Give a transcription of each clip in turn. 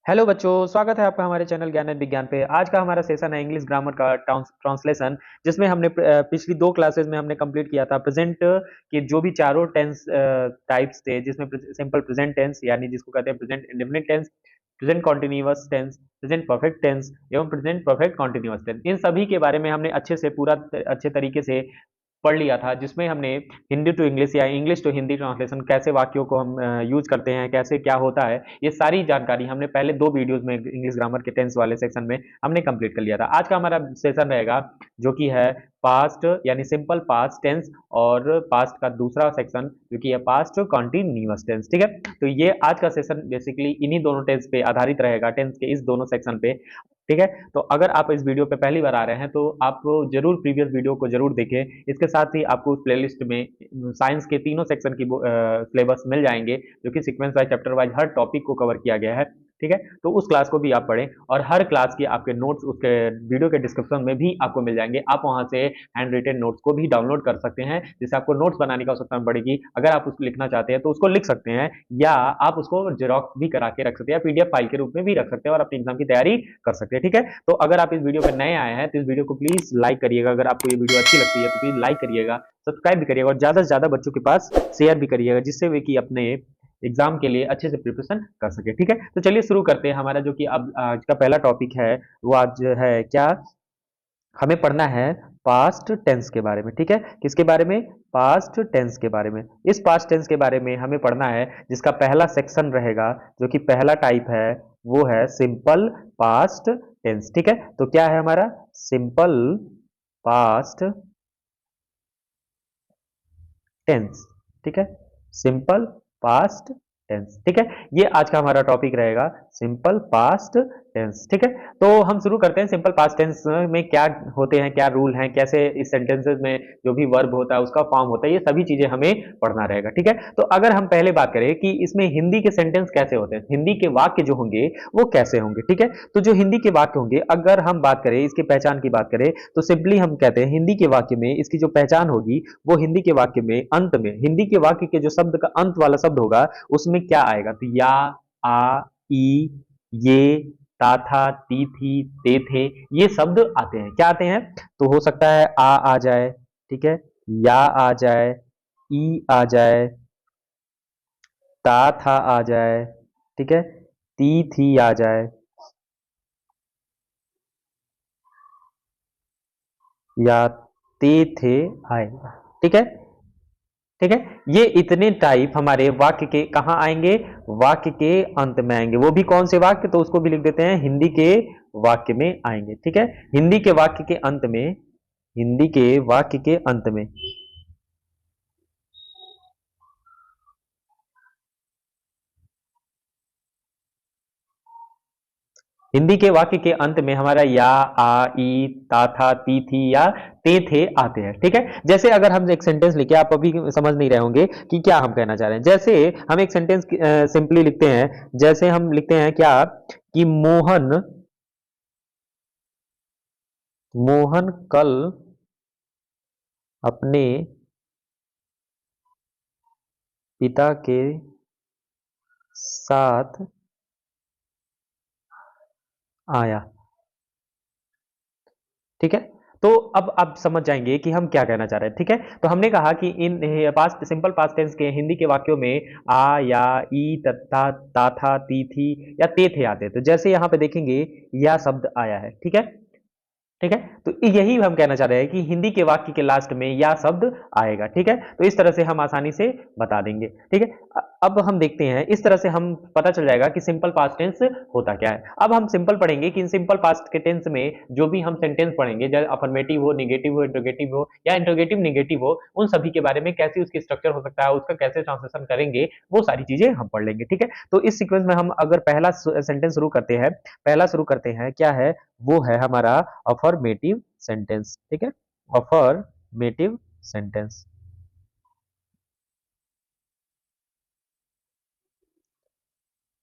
Hello बच्चों, स्वागत है आपका हमारे चैनल ज्ञान एंड विज्ञान पे। आज का हमारा सेशन है इंग्लिश ग्रामर का ट्रांसलेशन, जिसमें हमने पिछली दो क्लासेस में हमने कंप्लीट किया था प्रेजेंट के जो भी चारों टेंस टाइप्स थे, जिसमें सिंपल प्रेजेंट टेंस यानी जिसको कहते हैं present indefinite tense, present continuous tense, present perfect tense एवं प्रेजेंट परफेक्ट कॉन्टिन्यूअस टेंस। इन सभी के बारे में हमने अच्छे से पूरा अच्छे तरीके से पढ़ लिया था, जिसमें हमने हिंदी टू इंग्लिश या इंग्लिश टू हिंदी ट्रांसलेशन, कैसे वाक्यों को हम यूज करते हैं, कैसे क्या होता है, ये सारी जानकारी हमने पहले दो वीडियोस में इंग्लिश ग्रामर के टेंस वाले सेक्शन में हमने कंप्लीट कर लिया था। आज का हमारा सेशन रहेगा जो कि है पास्ट यानी सिंपल पास्ट टेंस, और पास्ट का दूसरा सेक्शन जो कि है पास्ट कॉन्टिन्यूअस टेंस। ठीक है, तो ये आज का सेशन बेसिकली इन्हीं दोनों टेंस पे आधारित रहेगा, टेंस के इस दोनों सेक्शन पे। ठीक है, तो अगर आप इस वीडियो पे पहली बार आ रहे हैं तो आप जरूर प्रीवियस वीडियो को जरूर देखें। इसके साथ ही आपको उस प्लेलिस्ट में साइंस के तीनों सेक्शन की सिलेबस मिल जाएंगे, जो कि सीक्वेंस वाइज चैप्टर वाइज हर टॉपिक को कवर किया गया है। ठीक है, तो उस क्लास को भी आप पढ़ें, और हर क्लास के आपके नोट्स उसके वीडियो के डिस्क्रिप्शन में भी आपको मिल जाएंगे। आप वहां से हैंड रिटेन नोट्स को भी डाउनलोड कर सकते हैं, जिससे आपको नोट्स बनाने की आवश्यकता पड़ेगी। अगर आप उसको लिखना चाहते हैं तो उसको लिख सकते हैं, या आप उसको जेरोक्स भी करा के रख सकते हैं, पीडीएफ फाइल के रूप में भी रख सकते हैं और अपनी एग्जाम की तैयारी कर सकते हैं। ठीक है, तो अगर आप इस वीडियो पर नए आए हैं तो इस वीडियो को प्लीज लाइक करिएगा। अगर आपको ये वीडियो अच्छी लगती है तो प्लीज लाइक करिएगा, सब्सक्राइब भी करिएगा, और ज्यादा से ज्यादा बच्चों के पास शेयर भी करिएगा, जिससे वे कि अपने एग्जाम के लिए अच्छे से प्रिपरेशन कर सके। ठीक है, तो चलिए शुरू करते हैं। हमारा जो कि अब आज का पहला टॉपिक है वो आज है क्या, हमें पढ़ना है पास्ट टेंस के बारे में। ठीक है, किसके बारे में? पास्ट टेंस के बारे में। इस पास्ट टेंस के बारे में हमें पढ़ना है, जिसका पहला सेक्शन रहेगा, जो कि पहला टाइप है वो है सिंपल पास्ट टेंस। ठीक है, तो क्या है हमारा सिंपल पास्ट टेंस। ठीक है, सिंपल पास्ट टेंस। ठीक है, ये आज का हमारा टॉपिक रहेगा, सिंपल पास्ट टेंस। ठीक है, तो हम शुरू करते हैं। सिंपल पास्ट टेंस में क्या होते हैं, क्या रूल हैं, कैसे इस सेंटेंसेस में जो भी वर्ब होता है उसका फॉर्म होता है, ये सभी चीजें हमें पढ़ना रहेगा। ठीक है, तो अगर हम पहले बात करें कि इसमें हिंदी के सेंटेंस कैसे होते हैं, हिंदी के वाक्य जो होंगे वो कैसे होंगे। ठीक है, तो जो हिंदी के वाक्य होंगे, अगर हम बात करें इसकी पहचान की बात करें, तो सिंपली हम कहते हैं हिंदी के वाक्य में इसकी जो पहचान होगी वो हिंदी के वाक्य में अंत में, हिंदी के वाक्य के जो शब्द का अंत वाला शब्द होगा उसमें क्या आएगा, तो या, आ, ई, ये, ता था, ती थी, ते थे, ये शब्द आते हैं। क्या आते हैं? तो हो सकता है आ जाए, ठीक है, या आ जाए, ई आ जाए, ता था आ जाए, ठीक है, ती थी आ जाए, या ते थे आएगा। ठीक है, ठीक है, ये इतने टाइप हमारे वाक्य के कहाँ आएंगे? वाक्य के अंत में आएंगे। वो भी कौन से वाक्य? तो उसको भी लिख देते हैं, हिंदी के वाक्य में आएंगे। ठीक है, हिंदी के वाक्य के अंत में, हिंदी के वाक्य के अंत में। हिंदी के वाक्य के अंत में हमारा या, आ, ई, ता था, ती थी या ते थे आते हैं। ठीक है, जैसे अगर हम एक सेंटेंस लिखे, आप अभी समझ नहीं रहे होंगे कि क्या हम कहना चाह रहे हैं। जैसे हम एक सेंटेंस सिंपली लिखते हैं, जैसे हम लिखते हैं क्या, कि मोहन, मोहन कल अपने पिता के साथ आया। ठीक है, तो अब आप समझ जाएंगे कि हम क्या कहना चाह रहे हैं। ठीक है, तो हमने कहा कि इन पास्ट सिंपल पास्ट टेंस के हिंदी के वाक्यों में आ, या, ई, तथा, ता था, ती थी या ते थे आते हैं। तो जैसे यहां पे देखेंगे या शब्द आया है। ठीक है, ठीक है, तो यही हम कहना चाह रहे हैं कि हिंदी के वाक्य के लास्ट में या शब्द आएगा। ठीक है, तो इस तरह से हम आसानी से बता देंगे। ठीक है, अब हम देखते हैं, इस तरह से हम पता चल जाएगा कि सिंपल पास्ट टेंस होता क्या है। अब हम सिंपल पढ़ेंगे कि इन सिंपल पास्ट के टेंस में जो भी हम सेंटेंस पढ़ेंगे, जैसे अफर्मेटिव हो, निगेटिव हो, इंट्रोगेटिव हो या इंट्रोगेटिव निगेटिव हो, उन सभी के बारे में कैसे उसकी स्ट्रक्चर हो सकता है, उसका कैसे ट्रांसलेशन करेंगे, वो सारी चीजें हम पढ़ लेंगे। ठीक है, तो इस सीक्वेंस में हम अगर पहला सेंटेंस शुरू करते हैं, पहला शुरू करते हैं, क्या है वो है हमारा अफर्मेटिव सेंटेंस। ठीक है, अफर्मेटिव सेंटेंस।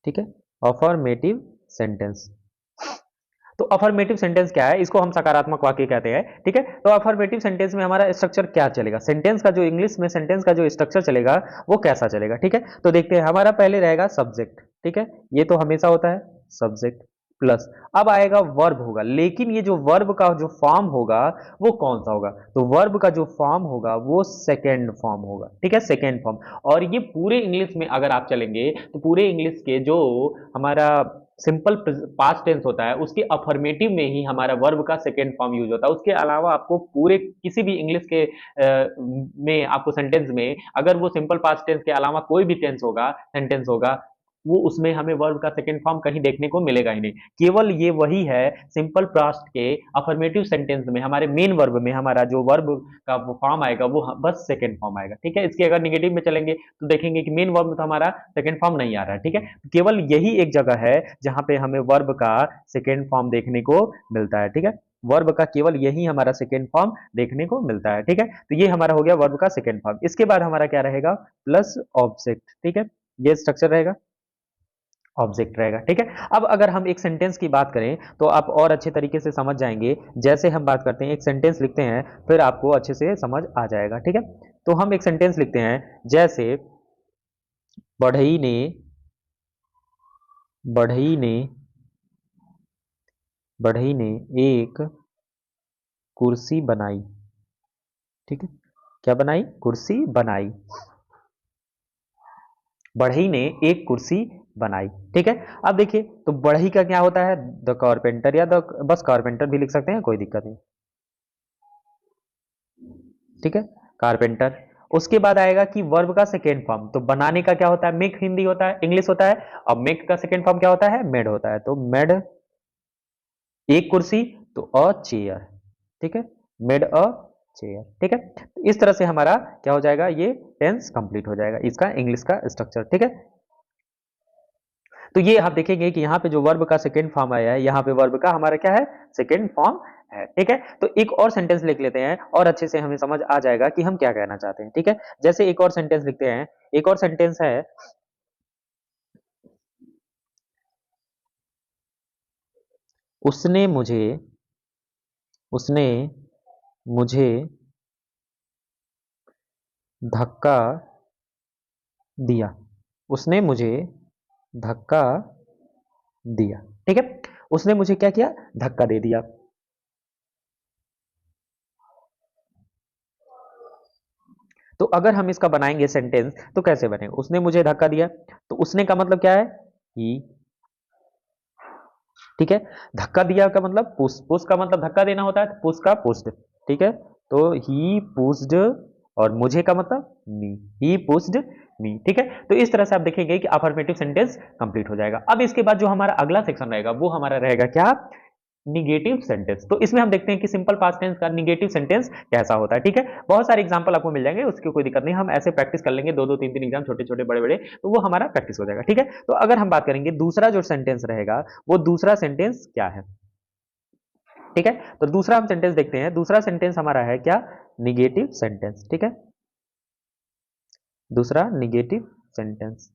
ठीक है, अफर्मेटिव सेंटेंस। तो अफर्मेटिव सेंटेंस क्या है? इसको हम सकारात्मक वाक्य कहते हैं। ठीक है, तो अफर्मेटिव सेंटेंस में हमारा स्ट्रक्चर क्या चलेगा, सेंटेंस का जो इंग्लिश में सेंटेंस का जो स्ट्रक्चर चलेगा वो कैसा चलेगा। ठीक है, तो देखते हैं, हमारा पहले रहेगा सब्जेक्ट। ठीक है, ये तो हमेशा होता है। सब्जेक्ट प्लस अब आएगा वर्ब होगा, लेकिन ये जो वर्ब का जो फॉर्म होगा वो कौन सा होगा, तो वर्ब का जो फॉर्म होगा वो सेकेंड फॉर्म होगा, ठीक है, सेकेंड फॉर्म। और ये पूरे इंग्लिश में अगर आप चलेंगे तो पूरे इंग्लिश के जो हमारा सिंपल पास्ट टेंस होता है उसके अफर्मेटिव में ही हमारा वर्ब का सेकेंड फॉर्म यूज होता है। उसके अलावा आपको पूरे किसी भी इंग्लिश के में आपको सेंटेंस में अगर वो सिंपल पास्ट टेंस के अलावा कोई भी टेंस होगा, सेंटेंस होगा, वो उसमें हमें वर्ब का सेकंड फॉर्म कहीं देखने को मिलेगा ही नहीं। केवल ये वही है सिंपल पास्ट के अफर्मेटिव सेंटेंस में हमारे मेन वर्ब में हमारा जो वर्ब का वो फॉर्म आएगा वो बस सेकंड फॉर्म आएगा, ठीक है। इसके अगर निगेटिव में चलेंगे तो देखेंगे कि मेन वर्ब में तो हमारा सेकंड फॉर्म नहीं आ रहा है, ठीक है। केवल यही एक जगह है जहां पे हमें वर्ब का सेकंड फॉर्म देखने को मिलता है, ठीक है। वर्ब का केवल यही हमारा सेकंड फॉर्म देखने को मिलता है, ठीक है। तो ये हमारा हो गया वर्ब का सेकंड फॉर्म। इसके बाद हमारा क्या रहेगा, प्लस ऑब्जेक्ट, ठीक है, ये स्ट्रक्चर रहेगा, ऑब्जेक्ट रहेगा, ठीक है। अब अगर हम एक सेंटेंस की बात करें तो आप और अच्छे तरीके से समझ जाएंगे। जैसे हम बात करते हैं, एक सेंटेंस लिखते हैं, फिर आपको अच्छे से समझ आ जाएगा, ठीक है। तो हम एक सेंटेंस लिखते हैं, जैसे बढ़ई ने बढ़ई ने बढ़ई ने एक कुर्सी बनाई, ठीक है, क्या बनाई, कुर्सी बनाई, बढ़ई ने एक कुर्सी बनाई, ठीक है। अब देखिए तो बढ़ई का क्या होता है, द कारपेंटर, या द बस कारपेंटर भी लिख सकते हैं, कोई दिक्कत नहीं, ठीक है, कारपेंटर। उसके बाद आएगा कि वर्ब का सेकेंड फॉर्म, तो बनाने का क्या होता है, मेक हिंदी होता है, इंग्लिश होता है। अब मेक का सेकेंड फॉर्म क्या होता है, मेड होता है, तो मेड एक कुर्सी, तो अ चेयर, ठीक है, मेड अ चेयर, ठीक है। तो इस तरह से हमारा क्या हो जाएगा, ये टेंस कंप्लीट हो जाएगा, इसका इंग्लिश का स्ट्रक्चर, ठीक है। तो ये आप देखेंगे कि यहाँ पे जो वर्ब का सेकेंड फॉर्म आया है, यहाँ पे वर्ब का हमारा क्या है, सेकेंड फॉर्म है, ठीक है। तो एक और सेंटेंस लिख लेते हैं और अच्छे से हमें समझ आ जाएगा कि हम क्या कहना चाहते हैं, ठीक है। जैसे एक और सेंटेंस लिखते हैं, एक और सेंटेंस है, उसने मुझे उसने मुझे धक्का दिया, उसने मुझे धक्का दिया, ठीक है। उसने मुझे क्या किया, धक्का दे दिया। तो अगर हम इसका बनाएंगे सेंटेंस तो कैसे बनेगा, उसने मुझे धक्का दिया, तो उसने का मतलब क्या है, ही, ठीक है। धक्का दिया का मतलब पुश, पुश का मतलब धक्का देना होता है, पुश का पुश्ड, ठीक है। तो ही पुश्ड, और मुझे का मतलब मी, ही पुश्ड मी, ठीक है। तो इस तरह से आप देखेंगे कि अफर्मेटिव सेंटेंस कंप्लीट हो जाएगा। अब इसके बाद जो हमारा अगला सेक्शन रहेगा वो हमारा रहेगा क्या, निगेटिव सेंटेंस। तो इसमें हम देखते हैं कि सिंपल पास्ट टेंस का निगेटिव सेंटेंस कैसा होता है, ठीक है। बहुत सारे एग्जांपल आपको मिल जाएंगे, उसकी कोई दिक्कत नहीं, हम ऐसे प्रैक्टिस कर लेंगे, दो दो तीन तीन एग्जाम, छोटे छोटे बड़े बड़े, तो वो हमारा प्रैक्टिस हो जाएगा, ठीक है। तो अगर हम बात करेंगे दूसरा जो सेंटेंस रहेगा, वो दूसरा सेंटेंस क्या है, ठीक है। तो दूसरा हम सेंटेंस देखते हैं, दूसरा सेंटेंस हमारा है क्या, निगेटिव सेंटेंस, ठीक है, दूसरा निगेटिव सेंटेंस।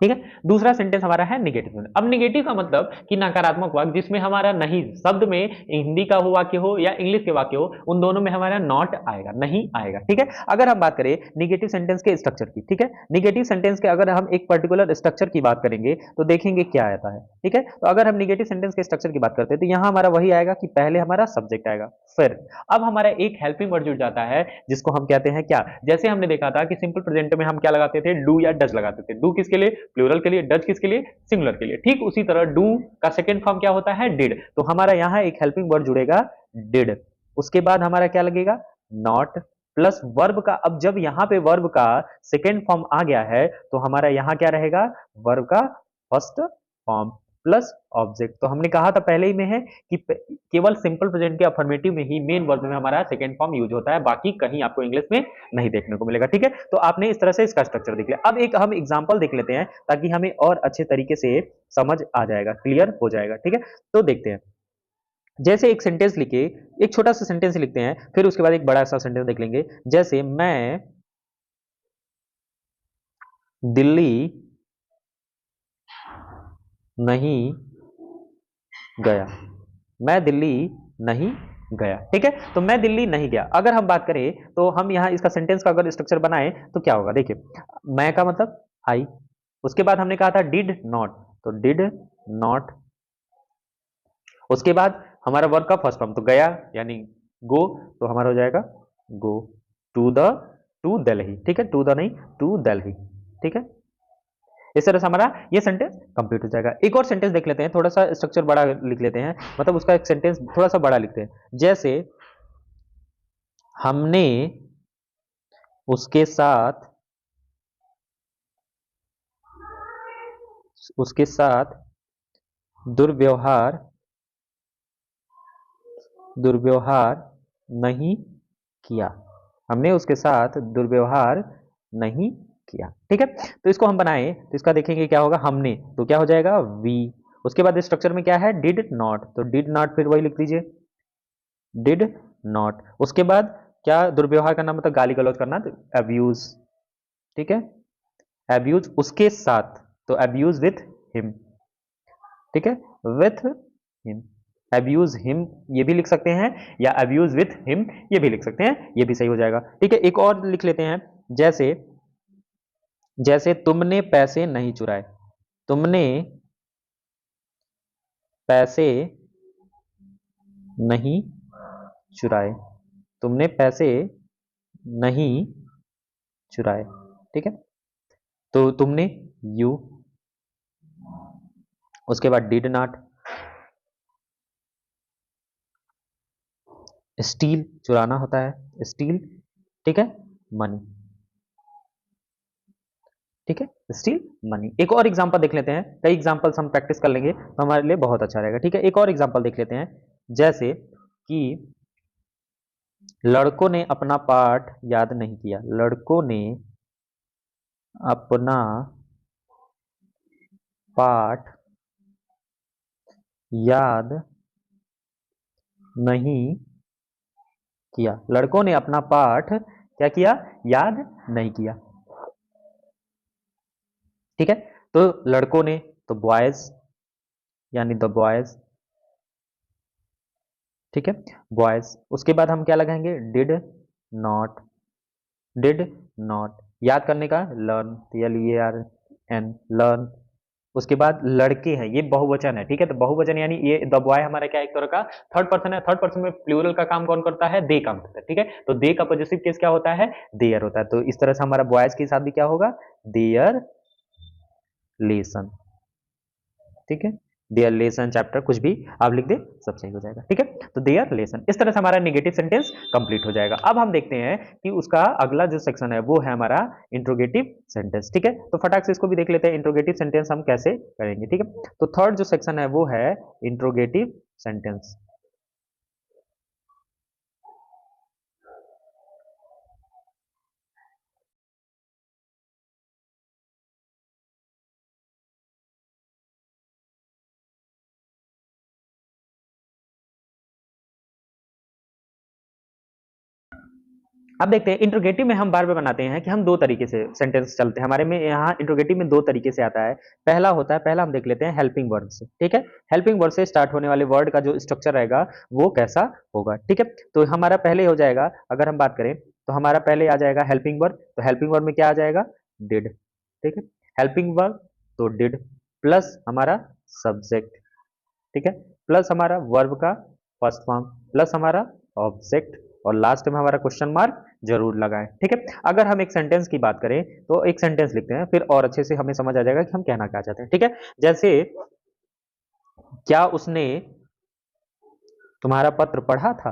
ठीक है, दूसरा सेंटेंस हमारा है निगेटिव सेंटेंस। अब निगेटिव का मतलब कि नकारात्मक वाक्य, जिसमें हमारा नहीं, शब्द में हिंदी का हो वाक्य हो या इंग्लिश के वाक्य हो, उन दोनों में हमारा नॉट आएगा, नहीं आएगा, ठीक है। अगर हम बात करें निगेटिव सेंटेंस के स्ट्रक्चर की, ठीक है, निगेटिव सेंटेंस के अगर हम एक पर्टिकुलर स्ट्रक्चर की बात करेंगे तो देखेंगे क्या आता है, ठीक है। तो अगर हम निगेटिव सेंटेंस के स्ट्रक्चर की बात करते हैं तो यहाँ हमारा वही आएगा कि पहले हमारा सब्जेक्ट आएगा, फिर अब हमारा एक हेल्पिंग वर्ड जुड़ जाता है, जिसको हम कहते हैं क्या, जैसे हमने देखा था कि सिंपल प्रेजेंट में हम क्या लगाते थे, डू या डज लगाते थे। डू किसके लिए, प्लूरल के लिए, डज किसके लिए, सिंगुलर के लिए। ठीक उसी तरह डू का सेकेंड फॉर्म क्या होता है, डिड, तो हमारा यहाँ एक हेल्पिंग वर्ड जुड़ेगा, डिड। उसके बाद हमारा क्या लगेगा, नॉट, प्लस वर्ब का, अब जब यहाँ पे वर्ब का सेकेंड फॉर्म आ गया है तो हमारा यहाँ क्या रहेगा, वर्ब का फर्स्ट फॉर्म प्लस ऑब्जेक्ट। तो हमने कहा था पहले ही में है कि केवल सिंपल प्रेजेंट के अफर्मेटिव में ही मेन वर्ब में हमारा सेकेंड फॉर्म यूज होता है, बाकी कहीं आपको इंग्लिश में नहीं देखने को मिलेगा, ठीक है। तो आपने इस तरह से इसका स्ट्रक्चर देख लिया। अब एक हम एग्जांपल देख लेते हैं ताकि हमें और अच्छे तरीके से समझ आ जाएगा, क्लियर हो जाएगा, ठीक है। तो देखते हैं, जैसे एक सेंटेंस लिखे, एक छोटा सा सेंटेंस लिखते हैं, फिर उसके बाद एक बड़ा सा सेंटेंस देख लेंगे। जैसे मैं दिल्ली नहीं गया, मैं दिल्ली नहीं गया। ठीक है, तो मैं दिल्ली नहीं गया। अगर हम बात करें तो हम यहाँ इसका सेंटेंस का अगर स्ट्रक्चर बनाए तो क्या होगा, देखिए मैं का मतलब आई, उसके बाद हमने कहा था डिड नॉट, तो डिड नॉट, उसके बाद हमारा वर्ब का फर्स्ट फॉर्म तो गया यानी गो, तो हमारा हो जाएगा गो टू दिल्ली। ठीक है, टू द नहीं, टू दिल्ली। ठीक है, इस तरह से हमारा ये सेंटेंस कंप्लीट हो जाएगा। एक और सेंटेंस देख लेते हैं, थोड़ा सा स्ट्रक्चर बड़ा लिख लेते हैं, मतलब उसका एक सेंटेंस थोड़ा सा बड़ा लिखते हैं। जैसे हमने उसके साथ दुर्व्यवहार दुर्व्यवहार नहीं किया, हमने उसके साथ दुर्व्यवहार नहीं किया। ठीक है, तो इसको हम बनाए तो इसका देखेंगे क्या होगा, हमने तो क्या हो जाएगा वी, उसके बाद स्ट्रक्चर में क्या है डिड नॉट, तो डिड नॉट फिर वही लिख दीजिए डिड नॉट, उसके बाद क्या दुर्व्यवहार करना मतलब गाली गलौज करना, तो अब्यूज। ठीक है, अब्यूज उसके साथ, तो अब्यूज विथ हिम। ठीक है, विथ हिम, अब्यूज हिम ये भी लिख सकते हैं, या अब्यूज विथ हिम ये भी लिख सकते हैं, ये भी सही हो जाएगा। ठीक है, एक और लिख लेते हैं, जैसे जैसे तुमने पैसे नहीं चुराए, तुमने पैसे नहीं चुराए, तुमने पैसे नहीं चुराए। ठीक है, तो तुमने यू, उसके बाद डिड नॉट, स्टील चुराना होता है स्टील। ठीक है, मनी। ठीक है, स्टील मनी। एक और एग्जांपल देख लेते हैं, कई एग्जांपल्स हम प्रैक्टिस कर लेंगे तो हमारे लिए बहुत अच्छा रहेगा। ठीक है, एक और एग्जांपल देख लेते हैं, जैसे कि लड़कों ने अपना पाठ याद नहीं किया, लड़कों ने अपना पाठ याद नहीं किया, लड़कों ने अपना पाठ क्या किया, याद नहीं किया। ठीक है, तो लड़कों ने तो बॉयज यानी द बॉयज। ठीक है, बॉयज, उसके बाद हम क्या लगाएंगे डिड नॉट, डिड नॉट, याद करने का लर्न, LEARN लर्न, उसके बाद लड़के हैं ये बहुवचन है। ठीक है, तो बहुवचन यानी ये द बॉय हमारा क्या एक तरह का थर्ड पर्सन है, थर्ड पर्सन में प्लूरल का काम कौन करता है, दे काम करता है। ठीक है, तो दे का पॉजिटिव केस क्या होता है, देयर होता है, तो इस तरह से हमारा बॉयज के साथ भी क्या होगा, देयर लेसन। ठीक है, देयर लेसन चैप्टर कुछ भी आप लिख दे सब सही हो जाएगा। ठीक है, तो देयर लेसन, इस तरह से हमारा नेगेटिव सेंटेंस कंप्लीट हो जाएगा। अब हम देखते हैं कि उसका अगला जो सेक्शन है वो है हमारा इंट्रोगेटिव सेंटेंस। ठीक है, तो फटाक से इसको भी देख लेते हैं इंट्रोगेटिव सेंटेंस हम कैसे करेंगे। ठीक है, तो थर्ड जो सेक्शन है वो है इंट्रोगेटिव सेंटेंस। अब देखते हैं इंट्रोगेटिव में हम बार बार बनाते हैं कि हम दो तरीके से सेंटेंस चलते हैं हमारे में, यहाँ इंट्रोगेटिव में दो तरीके से आता है। पहला होता है, पहला हम देख लेते हैं हेल्पिंग वर्ड से। ठीक है, हेल्पिंग वर्ड से स्टार्ट होने वाले वर्ड का जो स्ट्रक्चर रहेगा वो कैसा होगा। ठीक है, तो हमारा पहले हो जाएगा, अगर हम बात करें तो हमारा पहले आ जाएगा हेल्पिंग वर्ड, तो हेल्पिंग वर्ड में क्या आ जाएगा डिड। ठीक है, हेल्पिंग वर्ड तो डिड प्लस हमारा सब्जेक्ट। ठीक है, प्लस हमारा वर्ब का फर्स्ट फॉर्म प्लस हमारा ऑब्जेक्ट, और लास्ट में हमारा क्वेश्चन मार्क जरूर लगाएं। ठीक है, अगर हम एक सेंटेंस की बात करें तो एक सेंटेंस लिखते हैं, फिर और अच्छे से हमें समझ आ जाएगा कि हम कहना क्या चाहते हैं। ठीक है, जैसे क्या उसने तुम्हारा पत्र पढ़ा था,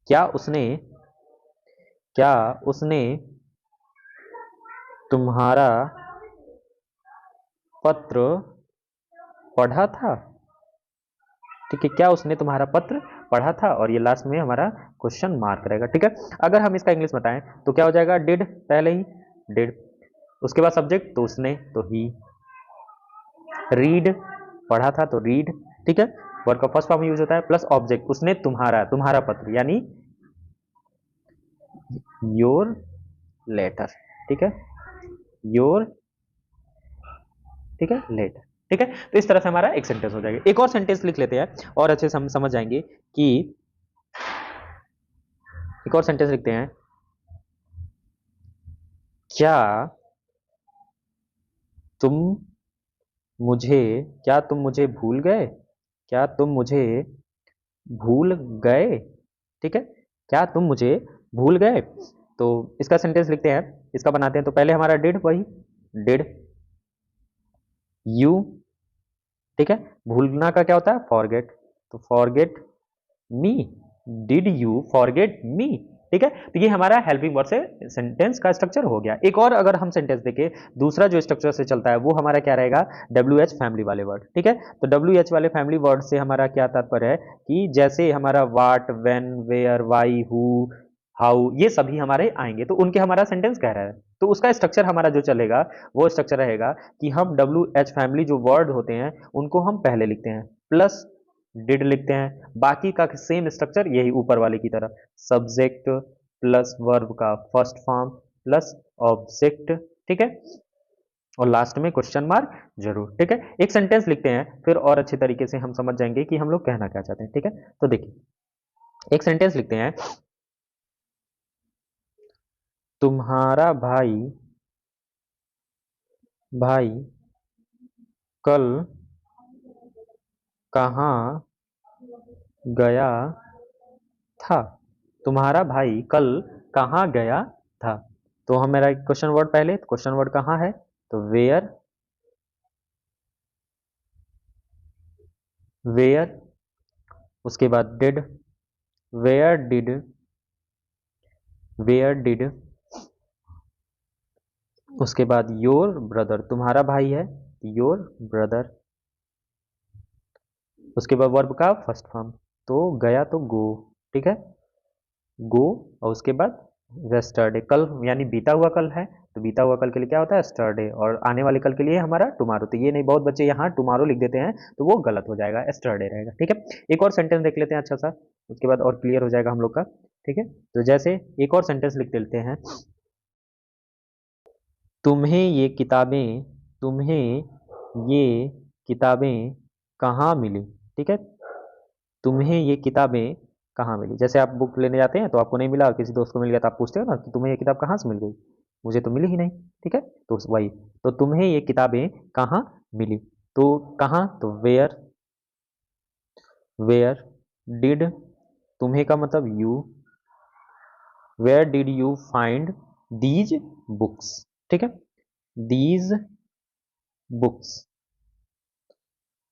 क्या उसने क्या उसने तुम्हारा पत्र पढ़ा था। ठीक है, क्या उसने तुम्हारा पत्र पढ़ा था, और ये लास्ट में हमारा क्वेश्चन मार्क रहेगा। ठीक है, अगर हम इसका इंग्लिश बताएं तो क्या हो जाएगा डिड, पहले ही डिड, उसके बाद सब्जेक्ट तो उसने तो ही, रीड पढ़ा था तो रीड। ठीक है, वर्ड का फर्स्ट फॉर्म यूज होता है प्लस ऑब्जेक्ट, उसने तुम्हारा तुम्हारा पत्र यानी योर लेटर। ठीक है, योर, ठीक है लेटर। ठीक है, तो इस तरह से हमारा एक सेंटेंस हो जाएगा। एक और सेंटेंस लिख लेते हैं और अच्छे से हम समझ जाएंगे कि एक और सेंटेंस लिखते हैं, क्या तुम मुझे क्या तुम मुझे भूल गए, क्या तुम मुझे भूल गए, ठीक है, क्या तुम मुझे भूल गए। तो इसका सेंटेंस लिखते हैं, इसका बनाते हैं। तो पहले हमारा डिड, वही डिड यू, ठीक है, भूलना का क्या होता है, फॉरगेट, तो forget me, did you forget me, ठीक है। तो ये हमारा हेल्पिंग वर्ड से सेंटेंस का स्ट्रक्चर हो गया। एक और अगर हम सेंटेंस देखें, दूसरा जो स्ट्रक्चर से चलता है वो हमारा क्या रहेगा, डब्ल्यू एच फैमिली वाले वर्ड, ठीक है। तो डब्ल्यू एच वाले फैमिली वर्ड से हमारा क्या तात्पर्य है कि जैसे हमारा what, when, where, why, who, how, ये सभी हमारे आएंगे, तो उनके हमारा सेंटेंस कह रहा है। तो उसका स्ट्रक्चर हमारा जो चलेगा वो स्ट्रक्चर रहेगा कि हम डब्ल्यू एच फैमिली जो वर्ड होते हैं उनको हम पहले लिखते हैं, प्लस डिड लिखते हैं, बाकी का सेम स्ट्रक्चर यही ऊपर वाले की तरह, सब्जेक्ट प्लस वर्ब का फर्स्ट फॉर्म प्लस ऑब्जेक्ट, ठीक है, और लास्ट में क्वेश्चन मार्क जरूर, ठीक है। एक सेंटेंस लिखते हैं, फिर और अच्छे तरीके से हम समझ जाएंगे कि हम लोग कहना क्या चाहते हैं, ठीक है। तो देखिए एक सेंटेंस लिखते हैं, तुम्हारा भाई भाई कल कहाँ गया था, तुम्हारा भाई कल कहाँ गया था। तो हम मेरा क्वेश्चन वर्ड, पहले क्वेश्चन वर्ड कहाँ है, तो वेयर, वेयर, उसके बाद did, where did, where did, उसके बाद योर ब्रदर, तुम्हारा भाई है योर ब्रदर, उसके बाद वर्ब का फर्स्ट फॉर्म, तो गया तो गो, ठीक है, गो, और उसके बाद वेस्टरडे, कल यानी बीता हुआ कल है, तो बीता हुआ कल के लिए क्या होता है स्टरडे, और आने वाले कल के लिए हमारा टुमारो। तो ये नहीं, बहुत बच्चे यहाँ टुमारो लिख देते हैं तो वो गलत हो जाएगा, स्टरडे रहेगा, ठीक है। एक और सेंटेंस देख लेते हैं अच्छा सा, उसके बाद और क्लियर हो जाएगा हम लोग का, ठीक है। तो जैसे एक और सेंटेंस लिख लेते हैं, तुम्हें ये किताबें तुम्हें ये किताबें कहाँ मिली, ठीक है, तुम्हें ये किताबें कहाँ मिली। जैसे आप बुक लेने जाते हैं तो आपको नहीं मिला, किसी दोस्त को मिल गया, तो आप पूछते हो ना कि तुम्हें ये किताब कहाँ से मिल गई, मुझे तो मिली ही नहीं, ठीक है। तो वही, तो तुम्हें ये किताबें कहाँ मिली, तो कहाँ, तो वेयर, वेयर डिड, तुम्हें का मतलब you, where did you find these books, ठीक है, दीज बुक्स,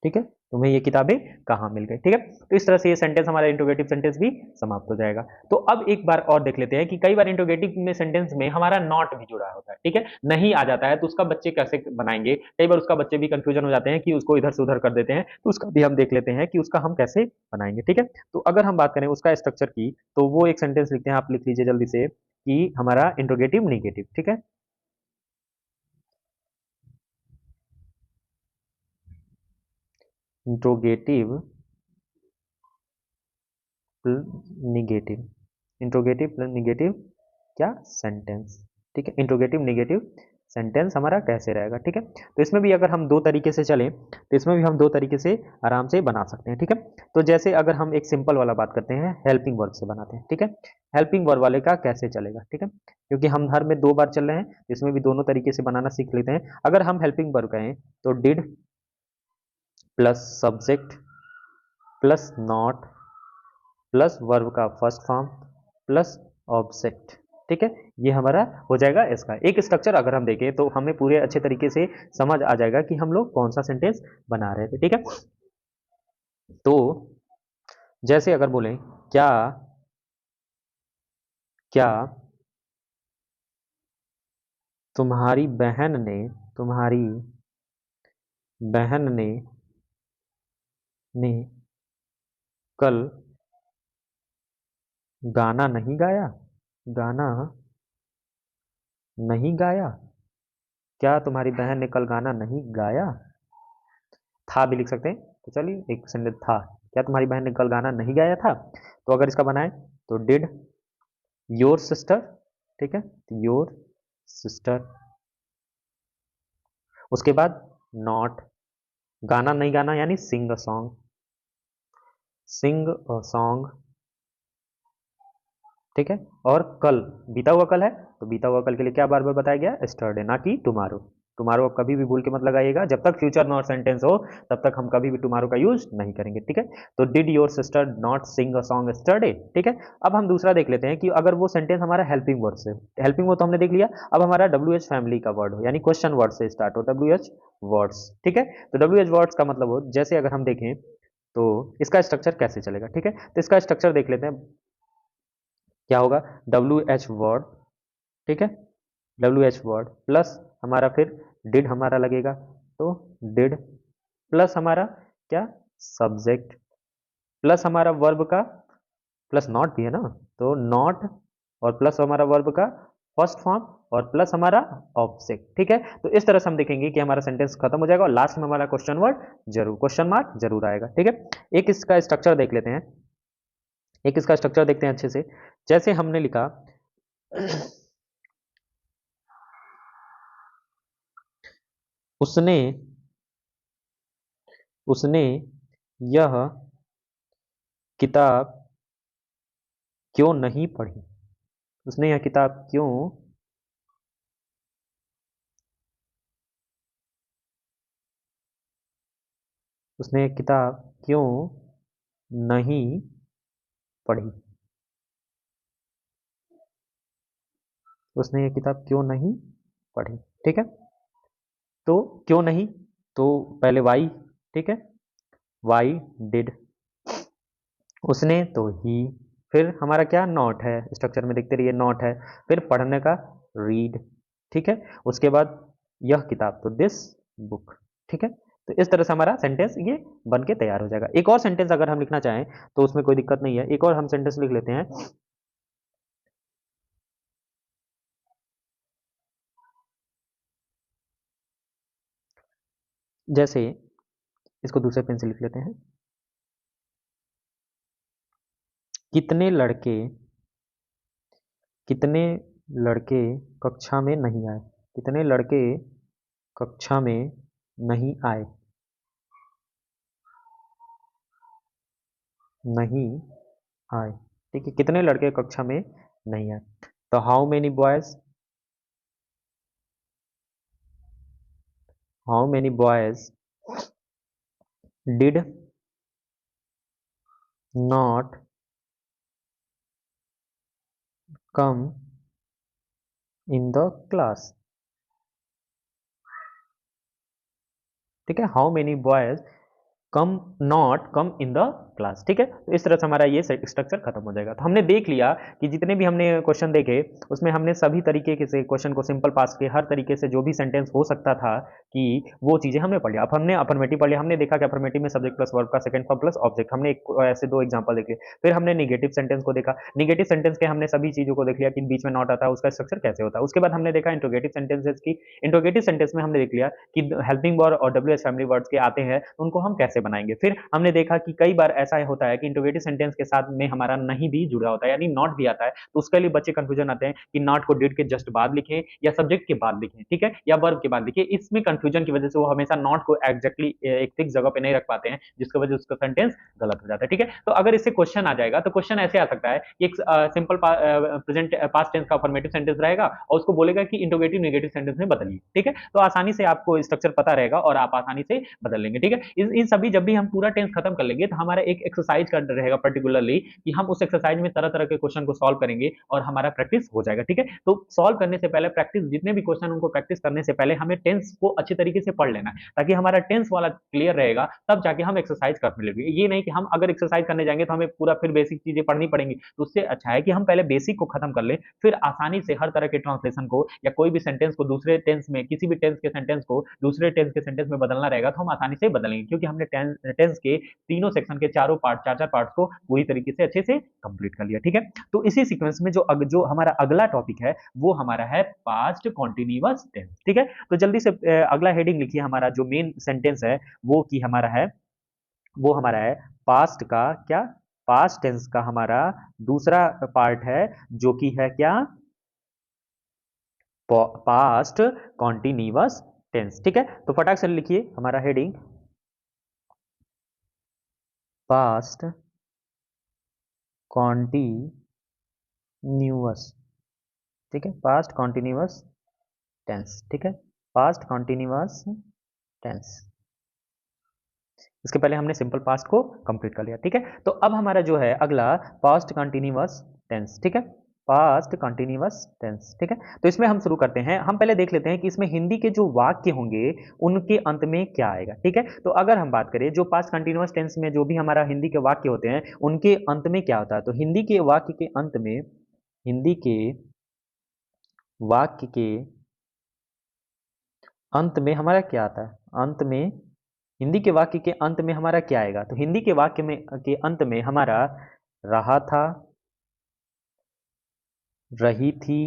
ठीक है, तुम्हें ये किताबें कहाँ मिल गई, ठीक है। तो इस तरह से ये सेंटेंस, हमारा इंट्रोगेटिव सेंटेंस भी समाप्त हो जाएगा। तो अब एक बार और देख लेते हैं कि कई बार इंट्रोगेटिव में सेंटेंस में हमारा नॉट भी जुड़ा होता है, ठीक है, नहीं आ जाता है, तो उसका बच्चे कैसे बनाएंगे, कई बार उसका बच्चे भी कंफ्यूजन हो जाते हैं कि उसको इधर से उधर कर देते हैं, तो उसका भी हम देख लेते हैं कि उसका हम कैसे बनाएंगे, ठीक है। तो अगर हम बात करें उसका स्ट्रक्चर की, तो वो एक सेंटेंस लिखते हैं, आप लिख लीजिए जल्दी से, कि हमारा इंट्रोगेटिव निगेटिव, ठीक है, interrogative negative, interrogative plus negative क्या सेंटेंस, ठीक है, इंट्रोगेटिव निगेटिव सेंटेंस हमारा कैसे रहेगा, ठीक है। तो इसमें भी अगर हम दो तरीके से चलें, तो इसमें भी हम दो तरीके से आराम से बना सकते हैं, ठीक है। तो जैसे अगर हम एक सिंपल वाला बात करते हैं, हेल्पिंग वर्ब से बनाते हैं, ठीक है, हेल्पिंग वर्ब वाले का कैसे चलेगा, ठीक है, क्योंकि हम हर में दो बार चल रहे हैं, इसमें भी दोनों तरीके से बनाना सीख लेते हैं। अगर हम हेल्पिंग वर्ब कहें तो did plus subject plus not plus verb का फर्स्ट फॉर्म प्लस ऑब्जेक्ट, ठीक है, ये हमारा हो जाएगा इसका एक स्ट्रक्चर। अगर हम देखें तो हमें पूरे अच्छे तरीके से समझ आ जाएगा कि हम लोग कौन सा सेंटेंस बना रहे थे, ठीक है। तो जैसे अगर बोलें, क्या क्या तुम्हारी बहन ने तुम्हारी बहन ने कल गाना नहीं गाया, गाना नहीं गाया, क्या तुम्हारी बहन ने कल गाना नहीं गाया, था भी लिख सकते हैं, तो चलिए एक सेंटेंस था, क्या तुम्हारी बहन ने कल गाना नहीं गाया था। तो अगर इसका बनाए तो डिड योर सिस्टर, ठीक है, योर सिस्टर, उसके बाद नॉट, गाना नहीं गाना यानी सिंग a song, Singh a song, ठीक है। और कल, बीता हुआ कल है, तो बीता हुआ कल के लिए क्या बार बार बताया गया, यस्टरडे, ना कि टुमारो। टुमारो कभी भी भूल के मत लगाइएगा, जब तक फ्यूचर नॉट सेंटेंस हो तब तक हम कभी भी टुमारो का यूज नहीं करेंगे, ठीक है। तो did your sister not sing a song yesterday, ठीक है। अब हम दूसरा देख लेते हैं कि अगर वो सेंटेंस हमारा हेल्पिंग वर्ड से, हेल्पिंग वर्ड तो हमने देख लिया, अब हमारा डब्ल्यू एच फैमिली का वर्ड हो, यानी क्वेश्चन वर्ड से स्टार्ट हो, डब्ल्यू एच वर्ड्स, ठीक है। तो डब्ल्यू एच वर्ड्स का मतलब हो, जैसे अगर हम देखें तो इसका स्ट्रक्चर कैसे चलेगा, ठीक है। तो इसका स्ट्रक्चर देख लेते हैं, क्या होगा, डब्ल्यू एच वर्ड, ठीक है, डब्ल्यू एच वर्ड प्लस हमारा फिर डिड हमारा लगेगा, तो डिड प्लस हमारा क्या, सब्जेक्ट, प्लस हमारा वर्ब का, प्लस नॉट भी है ना, तो नॉट, और प्लस हमारा वर्ब का फर्स्ट फॉर्म, और प्लस हमारा ऑब्जेक्ट, ठीक है। तो इस तरह से हम देखेंगे कि हमारा सेंटेंस खत्म हो जाएगा और लास्ट में हमारा क्वेश्चन वर्ड जरूर, क्वेश्चन मार्क जरूर आएगा, ठीक है। एक इसका स्ट्रक्चर देख लेते हैं, एक इसका स्ट्रक्चर देखते हैं अच्छे से। जैसे हमने लिखा उसने, उसने यह किताब क्यों नहीं पढ़ी, उसने यह किताब क्यों, उसने यह किताब क्यों नहीं पढ़ी, उसने यह किताब क्यों नहीं पढ़ी, ठीक है। तो क्यों नहीं, तो पहले वाई, ठीक है, वाई डिड, उसने तो ही, फिर हमारा क्या नॉट है, स्ट्रक्चर में देखते रहिए नॉट है, फिर पढ़ने का रीड, ठीक है, उसके बाद यह किताब तो दिस बुक, ठीक है। तो इस तरह से हमारा सेंटेंस ये बन के तैयार हो जाएगा। एक और सेंटेंस अगर हम लिखना चाहें तो उसमें कोई दिक्कत नहीं है, एक और हम सेंटेंस लिख लेते हैं। जैसे इसको दूसरे पेन से लिख लेते हैं, कितने लड़के, कितने लड़के कक्षा में नहीं आए, कितने लड़के कक्षा में नहीं आए, नहीं आए, ठीक है, कितने लड़के कक्षा में नहीं आए। तो how many boys did not come in the class, ठीक है, how many boys come, not come in the class, ठीक है। तो इस तरह से हमारा ये स्ट्रक्चर खत्म हो जाएगा। तो हमने देख लिया कि जितने भी हमने क्वेश्चन देखे उसमें हमने सभी तरीके से क्वेश्चन को, सिंपल पास्ट के हर तरीके से जो भी सेंटेंस हो सकता था कि वो चीजें हमने पढ़ लिया। अब हमने अफर्मेटिव पढ़ लिया, हमने देखा कि अफर्मेटिव में सब्जेक्ट प्लस वर्ब का सेकंड फॉर्म प्लस ऑब्जेक्ट, हमने ऐसे दो एग्जांपल देख लिए। फिर हमने निगेटिव सेंटेंस को देखा, निगेटिव सेंटेंस के हमने सभी चीजों को देख लिया कि बीच में नॉट आता है, उसका स्ट्रक्चर कैसे होता है। उसके बाद हमने देखा इंट्रोगेटिव सेंटेंसेस की, इंट्रोगेटिव सेंटेंस में हमने देख लिया कि हेल्पिंग वर्ड और डब्ल्यू एच फैमिली वर्ड्स के आते हैं, उनको हम कैसे बनाएंगे। फिर हमने देखा कि कई बार ऐसा होता है कि इंट्रोगेटिव सेंटेंस के साथ में हमारा नहीं भी जुड़ा होता है, यानी नॉट भी आता है, तो उसके लिए बच्चे कंफ्यूजन आते हैं कि नॉट को डिड के जस्ट बाद लिखें या सब्जेक्ट के बाद लिखें, ठीक है, या वर्ब के बाद लिखें। इसमें कंफ्यूजन की वजह से वो हमेशा नॉट को एग्जैक्टली एक फिक्स जगह पे नहीं रख पाते हैं, जिसकी वजह से उसका सेंटेंस गलत हो जाता है, ठीक है। तो अगर इससे क्वेश्चन आ जाएगा तो क्वेश्चन ऐसे आ सकता है कि एक सिंपल प्रेजेंट पास्ट टेंस का फॉर्मेटिव सेंटेंस रहेगा और उसको बोलेगा कि इंट्रोगेटिव नेगेटिव सेंटेंस में बदलिए, ठीक है। तो आसानी से आपको स्ट्रक्चर पता रहेगा और आप आसानी से बदल लेंगे, ठीक है। इन सभी जब भी हम पूरा टेंस खत्म कर लेंगे तो हमारा एक एक्सरसाइज का रहेगा पर्टिकुलरली कि हम उस एक्सरसाइज में तरह तरह के क्वेश्चन को सॉल्व करेंगे और हमारा प्रैक्टिस हो जाएगा, ठीक है। तो सॉल्व करने से पहले प्रैक्टिस, जितने भी क्वेश्चन उनको प्रैक्टिस करने से पहले हमें टेंस को अच्छे तरीके से पढ़ लेना है, ताकि हमारा टेंस वाला क्लियर रहेगा, तब जाके हम एक्सरसाइज करने लगेंगे। ये नहीं कि हम अगर एक्सरसाइज करने जाएंगे तो हमें पूरा फिर बेसिक चीजें पढ़नी पड़ेंगी, तो उससे अच्छा है कि हम पहले बेसिक को खत्म कर ले, फिर आसानी से हर तरह के ट्रांसलेशन को या कोई भी सेंटेंस को दूसरे टेंस में, किसी भी टेंस के सेंटेंस को दूसरे टेंस के सेंटेंस में बदलना रहेगा तो हम आसानी से बदलेंगे, क्योंकि हमने टेंस के तीनों सेक्शन के चारों पार्ट, चार चार पार्ट को पूरी तरीके से अच्छे से कंप्लीट कर लिया, ठीक है। तो इसी सीक्वेंस में जो हमारा अगला टॉपिक है वो हमारा है पास्ट कॉन्टिन्यूअस टेंस, ठीक है। तो जल्दी से अगला हेडिंग लिखिए, हमारा जो मेन सेंटेंस है वो की हमारा है, वो हमारा है पास्ट का क्या, पास्ट टेंस का हमारा दूसरा पार्ट है, जो कि है क्या, पास्ट कॉन्टिन्यूअस टेंस, ठीक है। तो फटाक से लिखिए हमारा हेडिंग, पास्ट कॉन्टिन्यूअस न्यूअस, ठीक है, पास्ट कॉन्टिन्यूअस टेंस, ठीक है, पास्ट कॉन्टिन्यूअस टेंस। इसके पहले हमने सिंपल पास्ट को कंप्लीट कर लिया, ठीक है। तो अब हमारा जो है अगला पास्ट कंटिन्यूअस टेंस, ठीक है, पास्ट कंटिन्यूअस टेंस, ठीक है। तो इसमें हम शुरू करते हैं। हम पहले देख लेते हैं कि इसमें हिंदी के जो वाक्य होंगे उनके अंत में क्या आएगा, ठीक है। तो अगर हम बात करें जो पास्ट कंटिन्यूअस टेंस में जो भी हमारा हिंदी के वाक्य होते हैं उनके अंत में क्या होता है, तो हिंदी के वाक्य के अंत में, हिंदी के वाक्य के अंत में हमारा क्या आता है, अंत में, हिंदी के वाक्य के अंत में हमारा क्या आएगा, तो हिंदी के वाक्य में के अंत में हमारा रहा था, रही थी,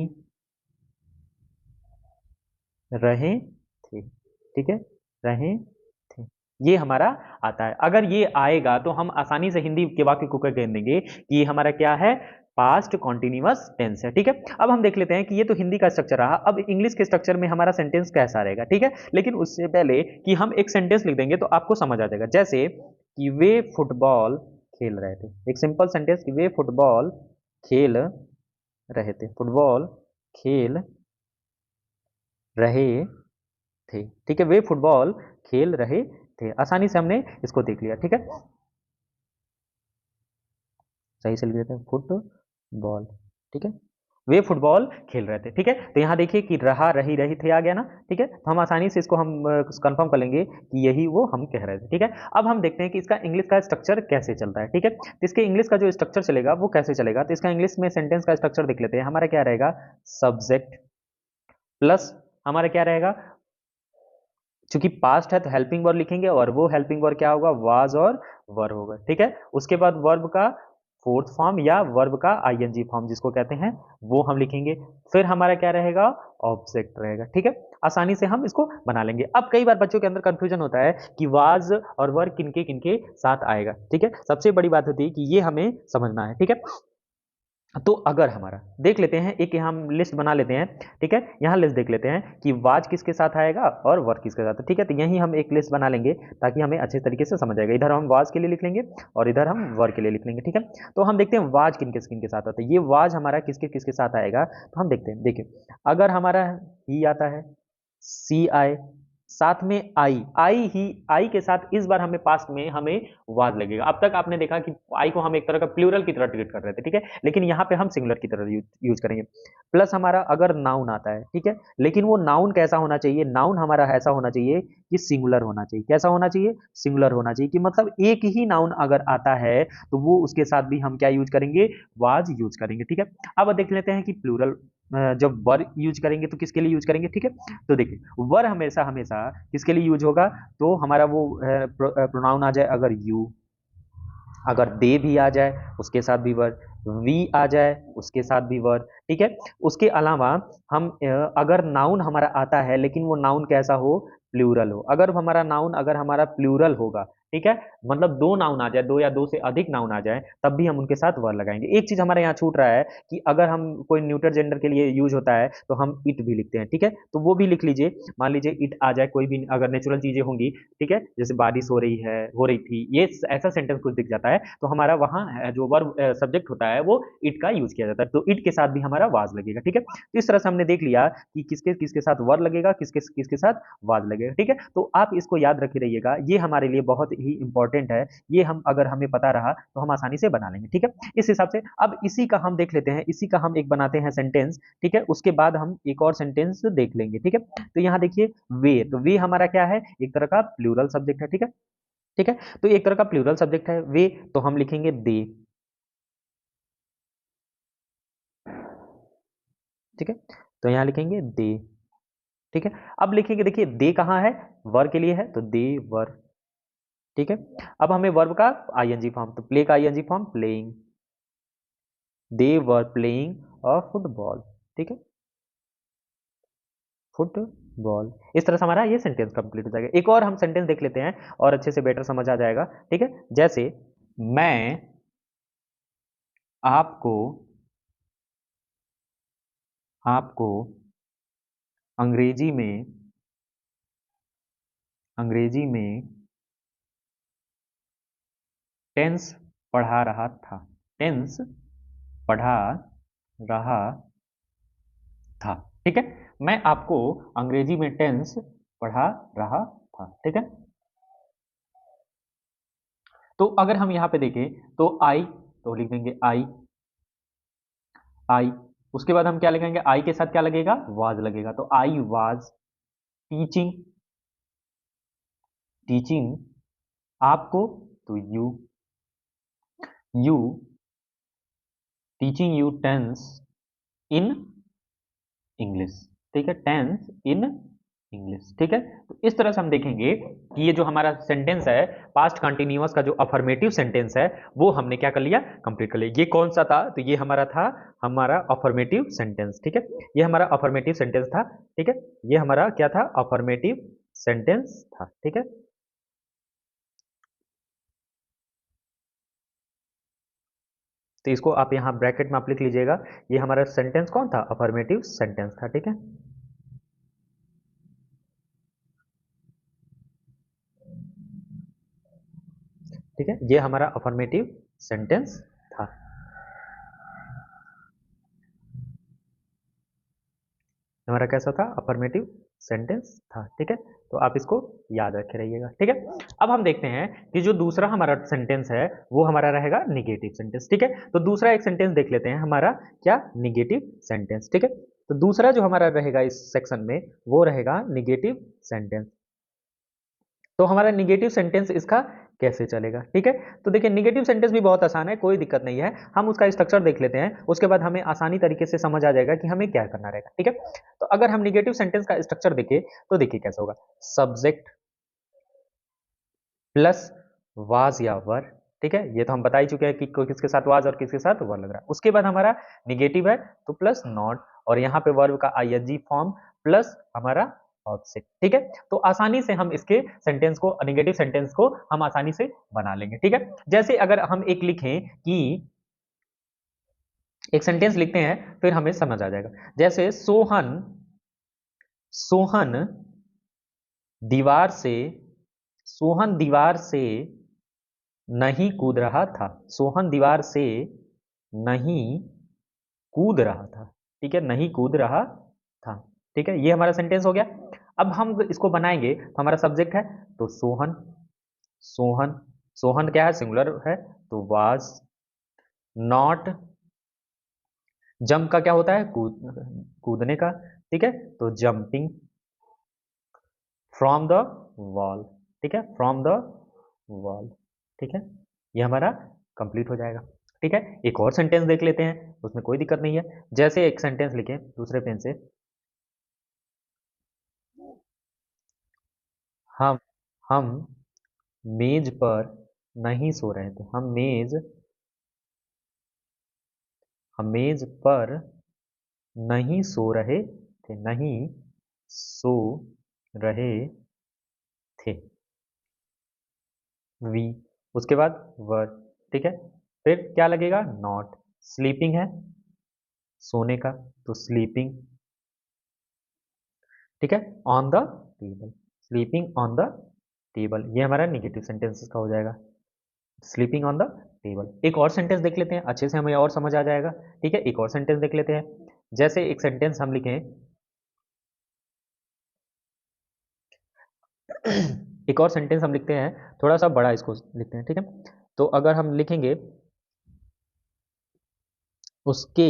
रहे थे, ठीक है, रहे थे, ये हमारा आता है। अगर ये आएगा तो हम आसानी से हिंदी के वाक्य को कह देंगे कि ये हमारा क्या है, पास्ट कॉन्टिन्यूअस टेंस है, ठीक है। अब हम देख लेते हैं कि ये तो हिंदी का स्ट्रक्चर रहा, अब इंग्लिश के स्ट्रक्चर में हमारा सेंटेंस कैसा रहेगा, ठीक है। लेकिन उससे पहले कि हम एक सेंटेंस लिख देंगे तो आपको समझ आ जाएगा, जैसे कि वे फुटबॉल खेल रहे थे, एक सिंपल सेंटेंस कि वे फुटबॉल खेल रहे थे, फुटबॉल खेल रहे थे, ठीक है, वे फुटबॉल खेल रहे थे, आसानी से हमने इसको देख लिया, ठीक है, सही से लिख देते हैं फुटबॉल, ठीक है, वे फुटबॉल खेल रहे थे, ठीक है। तो यहाँ देखिए कि रहा, रही, रही थे आ गया ना, ठीक है। तो हम आसानी से इसको हम कंफर्म कर लेंगे कि यही वो हम कह रहे थे, ठीक है। अब हम देखते हैं कि इसका इंग्लिश का स्ट्रक्चर कैसे चलता है, ठीक है। तो इसके इंग्लिश का जो स्ट्रक्चर चलेगा वो कैसे चलेगा, तो इसका इंग्लिश में सेंटेंस का स्ट्रक्चर देख लेते हैं। हमारा क्या रहेगा, सब्जेक्ट प्लस हमारा क्या रहेगा, चूंकि पास्ट है तो हेल्पिंग वर्ब लिखेंगे और वो हेल्पिंग वर्ब क्या होगा, वाज और वर होगा, ठीक है। उसके बाद वर्ब का फोर्थ फॉर्म या वर्ब का आईएनजी फॉर्म जिसको कहते हैं वो हम लिखेंगे। फिर हमारा क्या रहेगा, ऑब्जेक्ट रहेगा, ठीक है। आसानी से हम इसको बना लेंगे। अब कई बार बच्चों के अंदर कंफ्यूजन होता है कि वाज और वर किनके किनके साथ आएगा, ठीक है। सबसे बड़ी बात होती है कि ये हमें समझना है, ठीक है। तो अगर हमारा देख लेते हैं, एक हम लिस्ट बना लेते हैं, ठीक है। यहाँ लिस्ट देख लेते हैं कि वाज किसके साथ आएगा और वर किसके साथ, ठीक है। तो यही हम एक लिस्ट बना लेंगे ताकि हमें अच्छे तरीके से समझ आएगा। इधर हम वाज के लिए लिख लेंगे और इधर हम वर के लिए लिख लेंगे, ठीक है। तो हम देखते हैं वाज किनके किनके साथ आता है, ये वाज हमारा किसके किसके साथ आएगा, तो हम देखते हैं। देखिए अगर हमारा ही आता है, सी आए, साथ में आई, आई ही, आई के साथ इस बार हमें पास्ट में हमें वाज लगेगा। अब तक आपने देखा कि आई को हम एक तरह का प्लूरल की तरह ट्रीट कर रहे थे, ठीक है, लेकिन यहाँ पे हम सिंगुलर की तरह यूज करेंगे। प्लस हमारा अगर नाउन आता है, ठीक है, लेकिन वो नाउन कैसा होना चाहिए, नाउन हमारा ऐसा होना चाहिए कि सिंगुलर होना चाहिए। कैसा होना चाहिए, सिंगुलर होना चाहिए, कि मतलब एक ही नाउन अगर आता है तो वो उसके साथ भी हम क्या यूज करेंगे, वाज यूज करेंगे, ठीक है। अब देख लेते हैं कि प्लूरल जब वर यूज करेंगे तो किसके लिए यूज करेंगे, ठीक है। तो देखिए वर हमेशा हमेशा किसके लिए यूज होगा, तो हमारा वो प्रोनाउन आ जाए, अगर यू, अगर दे भी आ जाए उसके साथ भी वर, वी आ जाए उसके साथ भी वर, ठीक है। उसके अलावा हम अगर नाउन हमारा आता है लेकिन वो नाउन कैसा हो, प्लूरल हो। अगर हमारा नाउन अगर हमारा प्लूरल होगा, ठीक है, मतलब दो नाउन आ जाए, दो या दो से अधिक नाउन आ जाए, तब भी हम उनके साथ वर लगाएंगे। एक चीज हमारे यहाँ छूट रहा है कि अगर हम कोई न्यूटर जेंडर के लिए यूज होता है तो हम इट भी लिखते हैं, ठीक है। तो वो भी लिख लीजिए, मान लीजिए इट आ जाए, कोई भी अगर नेचुरल चीजें होंगी, ठीक है, जैसे बारिश हो रही है, हो रही थी, ये ऐसा सेंटेंस कुछ दिख जाता है तो हमारा वहाँ जो वर्ब सब्जेक्ट होता है वो इट का यूज किया जाता है, तो इट के साथ भी हमारा वाज लगेगा, ठीक है। तो इस तरह से हमने देख लिया कि किसके किसके साथ वर लगेगा, किसके किसके साथ वाज लगेगा, ठीक है। तो आप इसको याद रखे रहिएगा, ये हमारे लिए बहुत ही इंपॉर्टेंट है। ये हम अगर हमें पता रहा तो हम आसानी से बना लेंगे, ठीक है। इस हिसाब से अब इसी का हम देख लेते हैं, इसी का हम एक बनाते हैं सेंटेंस, ठीक है। उसके बाद हम एक और सेंटेंस देख लेंगे, ठीक है। तो यहाँ देखिए वे, तो वे हमारा क्या है, एक तरह का प्लूरल सब्जेक्ट है, ठीक है, ठीक है। तो एक तरह का प्लूरल सब्जेक्ट है वे, तो हम लिखेंगे दे, ठीक है। तो यहाँ लिखेंगे दे, ठीक है। अब लिखेंगे, देखिए दे कहाँ है, वर के लिए है, तो दे वर, ठीक है। अब हमें वर्ब का आईएनजी फॉर्म, तो प्ले का I N G form playing, they were playing a football, ठीक है, फुटबॉल। इस तरह से हमारा ये सेंटेंस कंप्लीट हो जाएगा। एक और हम सेंटेंस देख लेते हैं और अच्छे से बेटर समझ आ जाएगा, ठीक है। जैसे मैं आपको, आपको अंग्रेजी में, अंग्रेजी में टेंस पढ़ा रहा था, टेंस पढ़ा रहा था। ठीक है, मैं आपको अंग्रेजी में टेंस पढ़ा रहा था। ठीक है, तो अगर हम यहाँ पे देखें तो आई, तो लिख देंगे आई, आई। उसके बाद हम क्या लिखेंगे, आई के साथ क्या लगेगा, वाज लगेगा, तो आई वाज टीचिंग, टीचिंग आपको, तो you teaching you tense in English. ठीक है, टेंस इन इंग्लिश। ठीक है, तो इस तरह से हम देखेंगे कि ये जो हमारा सेंटेंस है, पास्ट कंटिन्यूअस का जो अफर्मेटिव सेंटेंस है, वो हमने क्या कर लिया, कंप्लीट कर लिया। ये कौन सा था, तो ये हमारा था, हमारा अफर्मेटिव सेंटेंस। ठीक है, ये हमारा अफर्मेटिव सेंटेंस था। ठीक है, ये हमारा क्या था, अफर्मेटिव सेंटेंस था। ठीक है, तो इसको आप यहाँ ब्रैकेट में आप लिख लीजिएगा, ये हमारा सेंटेंस कौन था, अफर्मेटिव सेंटेंस था। ठीक है, ठीक है, ये हमारा अफर्मेटिव सेंटेंस था। हमारा कैसा था, अफर्मेटिव सेंटेंस था। ठीक है, तो आप इसको याद रखे रहिएगा। ठीक है, अब हम देखते हैं कि जो दूसरा हमारा सेंटेंस है वो हमारा रहेगा निगेटिव सेंटेंस। ठीक है, तो दूसरा एक सेंटेंस देख लेते हैं हमारा, क्या, निगेटिव सेंटेंस। ठीक है, तो दूसरा जो हमारा रहेगा इस सेक्शन में वो रहेगा निगेटिव सेंटेंस। तो हमारा निगेटिव सेंटेंस इसका कैसे चलेगा। ठीक है, तो देखिए निगेटिव सेंटेंस भी बहुत आसान है, कोई दिक्कत नहीं है। हम उसका स्ट्रक्चर देख लेते हैं, उसके बाद हमें आसानी तरीके से समझ आ जाएगा कि हमें क्या करना रहेगा। ठीक है, तो अगर हम निगेटिव सेंटेंस का स्ट्रक्चर देखें तो देखिए कैसा होगा, सब्जेक्ट प्लस वाज या वर। ठीक है, ये तो हम बता ही चुके हैं कि किसके साथ वाज और किसके साथ वर लग रहा है। उसके बाद हमारा निगेटिव है तो प्लस नॉट, और यहाँ पे वर्ब का आईएनजी फॉर्म प्लस हमारा ऑब्जेक्ट। ठीक है, तो आसानी से हम इसके सेंटेंस को, निगेटिव सेंटेंस को हम आसानी से बना लेंगे। ठीक है, जैसे अगर हम एक लिखें कि एक सेंटेंस लिखते हैं, फिर हमें समझ आ जाएगा। जैसे सोहन, सोहन दीवार से, सोहन दीवार से नहीं कूद रहा था, सोहन दीवार से नहीं कूद रहा था। ठीक है, नहीं कूद रहा था। ठीक है, ये हमारा सेंटेंस हो गया। अब हम इसको बनाएंगे तो हमारा सब्जेक्ट है तो सोहन, सोहन, सोहन क्या है, सिंगुलर है तो वाज, नॉट, जंप का क्या होता है, कूदने का। ठीक है, तो जंपिंग, फ्रॉम द वॉल। ठीक है, फ्रॉम द वॉल। ठीक है, ये हमारा कंप्लीट हो जाएगा। ठीक है, एक और सेंटेंस देख लेते हैं, उसमें कोई दिक्कत नहीं है। जैसे एक सेंटेंस लिखें दूसरे पेन से, हम हम मेज पर नहीं सो रहे थे, हम मेज पर नहीं सो रहे थे, नहीं सो रहे थे, वी। उसके बाद वर। ठीक है, फिर क्या लगेगा, नॉट, स्लीपिंग है, सोने का, तो स्लीपिंग। ठीक है, on the table, sleeping on the table, ये हमारा निगेटिव सेंटेंसेस का हो जाएगा, स्लीपिंग ऑन द टेबल। एक और सेंटेंस देख लेते हैं, अच्छे से हमें और समझ आ जाएगा। ठीक है, एक और सेंटेंस देख लेते हैं। जैसे एक सेंटेंस हम लिखें एक और सेंटेंस हम लिखते हैं, थोड़ा सा बड़ा इसको लिखते हैं। ठीक है, तो अगर हम लिखेंगे उसके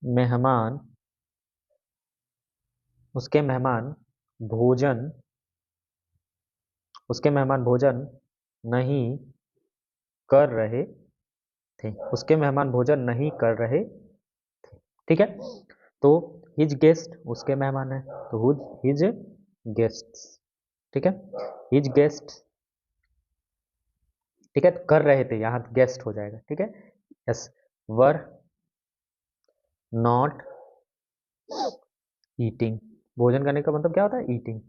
मेहमान, उसके मेहमान भोजन, उसके मेहमान भोजन नहीं कर रहे थे, उसके मेहमान भोजन नहीं कर रहे थे। ठीक है, तो हिज गेस्ट, उसके मेहमान है तो हिज गेस्ट्स। ठीक है, हिज गेस्ट। ठीक है, कर रहे थे, यहाँ गेस्ट हो जाएगा। ठीक है, यस, वर नॉट ईटिंग, भोजन करने का मतलब क्या होता है, ईटिंग।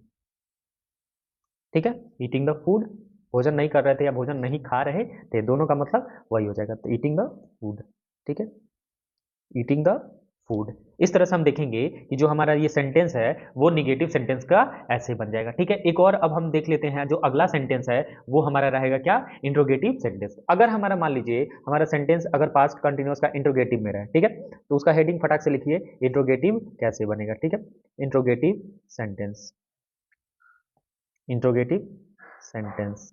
ठीक है, ईटिंग द फूड, भोजन नहीं कर रहे थे या भोजन नहीं खा रहे थे, दोनों का मतलब वही हो जाएगा, तो ईटिंग द फूड। ठीक है, ईटिंग द फूड। इस तरह से हम देखेंगे कि जो हमारा ये सेंटेंस है वो निगेटिव सेंटेंस का ऐसे बन जाएगा। ठीक है, एक और अब हम देख लेते हैं, जो अगला सेंटेंस है वो हमारा रहेगा क्या, इंट्रोगेटिव सेंटेंस। अगर हमारा मान लीजिए हमारा सेंटेंस अगर पास्ट कंटिन्यूअस का इंट्रोगेटिव में रहे, ठीक है, तो उसका हेडिंग फटाक से लिखिए, इंट्रोगेटिव कैसे बनेगा। ठीक है, interrogative sentence, interrogative sentence,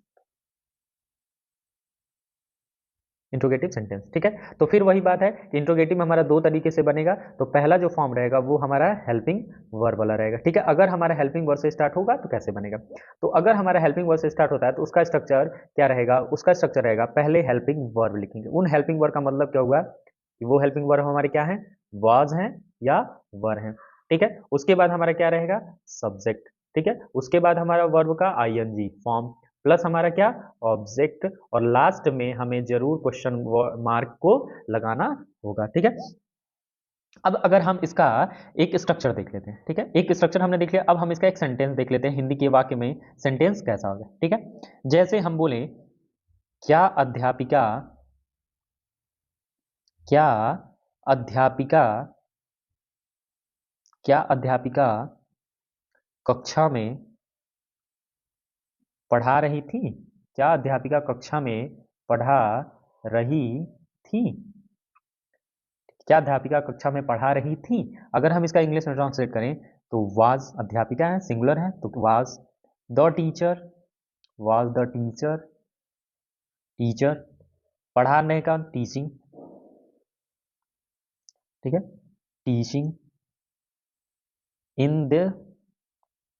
interrogative sentence. ठीक है, तो फिर वही बात है कि इंट्रोगेटिव में हमारा दो तरीके से बनेगा। तो पहला जो फॉर्म रहेगा वो हमारा हेल्पिंग वर्ब वाला रहेगा। ठीक है, अगर हमारा हेल्पिंग वर्ब से स्टार्ट होगा तो कैसे बनेगा, तो अगर हमारा हेल्पिंग वर्ब से स्टार्ट होता है तो उसका स्ट्रक्चर क्या रहेगा, उसका स्ट्रक्चर रहेगा पहले हेल्पिंग वर्ब लिखेंगे। उन हेल्पिंग वर्ब का मतलब क्या हुआ कि वो हेल्पिंग वर्ब हमारे क्या है, वाज हैं या वर हैं। ठीक है, उसके बाद हमारा क्या रहेगा, सब्जेक्ट। ठीक है, उसके बाद हमारा वर्ब का आईएनजी फॉर्म, प्लस हमारा क्या, ऑब्जेक्ट, और लास्ट में हमें जरूर क्वेश्चन मार्क को लगाना होगा। ठीक है, अब अगर हम इसका एक स्ट्रक्चर देख लेते हैं। ठीक है, एक स्ट्रक्चर हमने देख लिया, अब हम इसका एक सेंटेंस देख लेते हैं, हिंदी के वाक्य में सेंटेंस कैसा होगा। ठीक है, जैसे हम बोले, क्या अध्यापिका, क्या अध्यापिका, क्या अध्यापिका कक्षा में पढ़ा रही थी, क्या अध्यापिका कक्षा में पढ़ा रही थी, क्या अध्यापिका कक्षा में पढ़ा रही थी। अगर हम इसका इंग्लिश में ट्रांसलेट करें तो वाज अध्यापिका है, सिंगुलर है, तो was the teacher, was the teacher, teacher, पढ़ाने का टीचिंग। ठीक है, teaching in the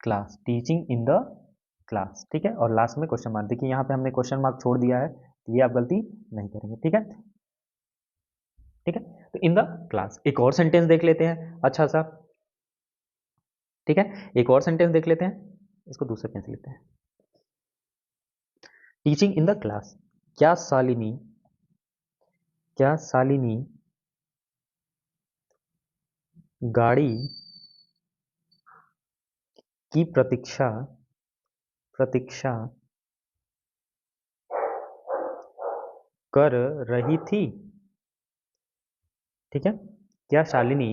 class, teaching in the class. ठीक है, और लास्ट में क्वेश्चन मार्क। देखिए यहाँ पे हमने क्वेश्चन मार्क छोड़ दिया है, तो ये आप गलती नहीं करेंगे। ठीक है, ठीक है, तो इन द क्लास। एक और सेंटेंस देख लेते हैं अच्छा सा। ठीक है, एक और सेंटेंस देख लेते हैं, इसको दूसरे पेन से लेते हैं। टीचिंग इन द क्लास, क्या शालिनी, क्या शालिनी गाड़ी की प्रतीक्षा, प्रतीक्षा कर रही थी। ठीक है, क्या शालिनी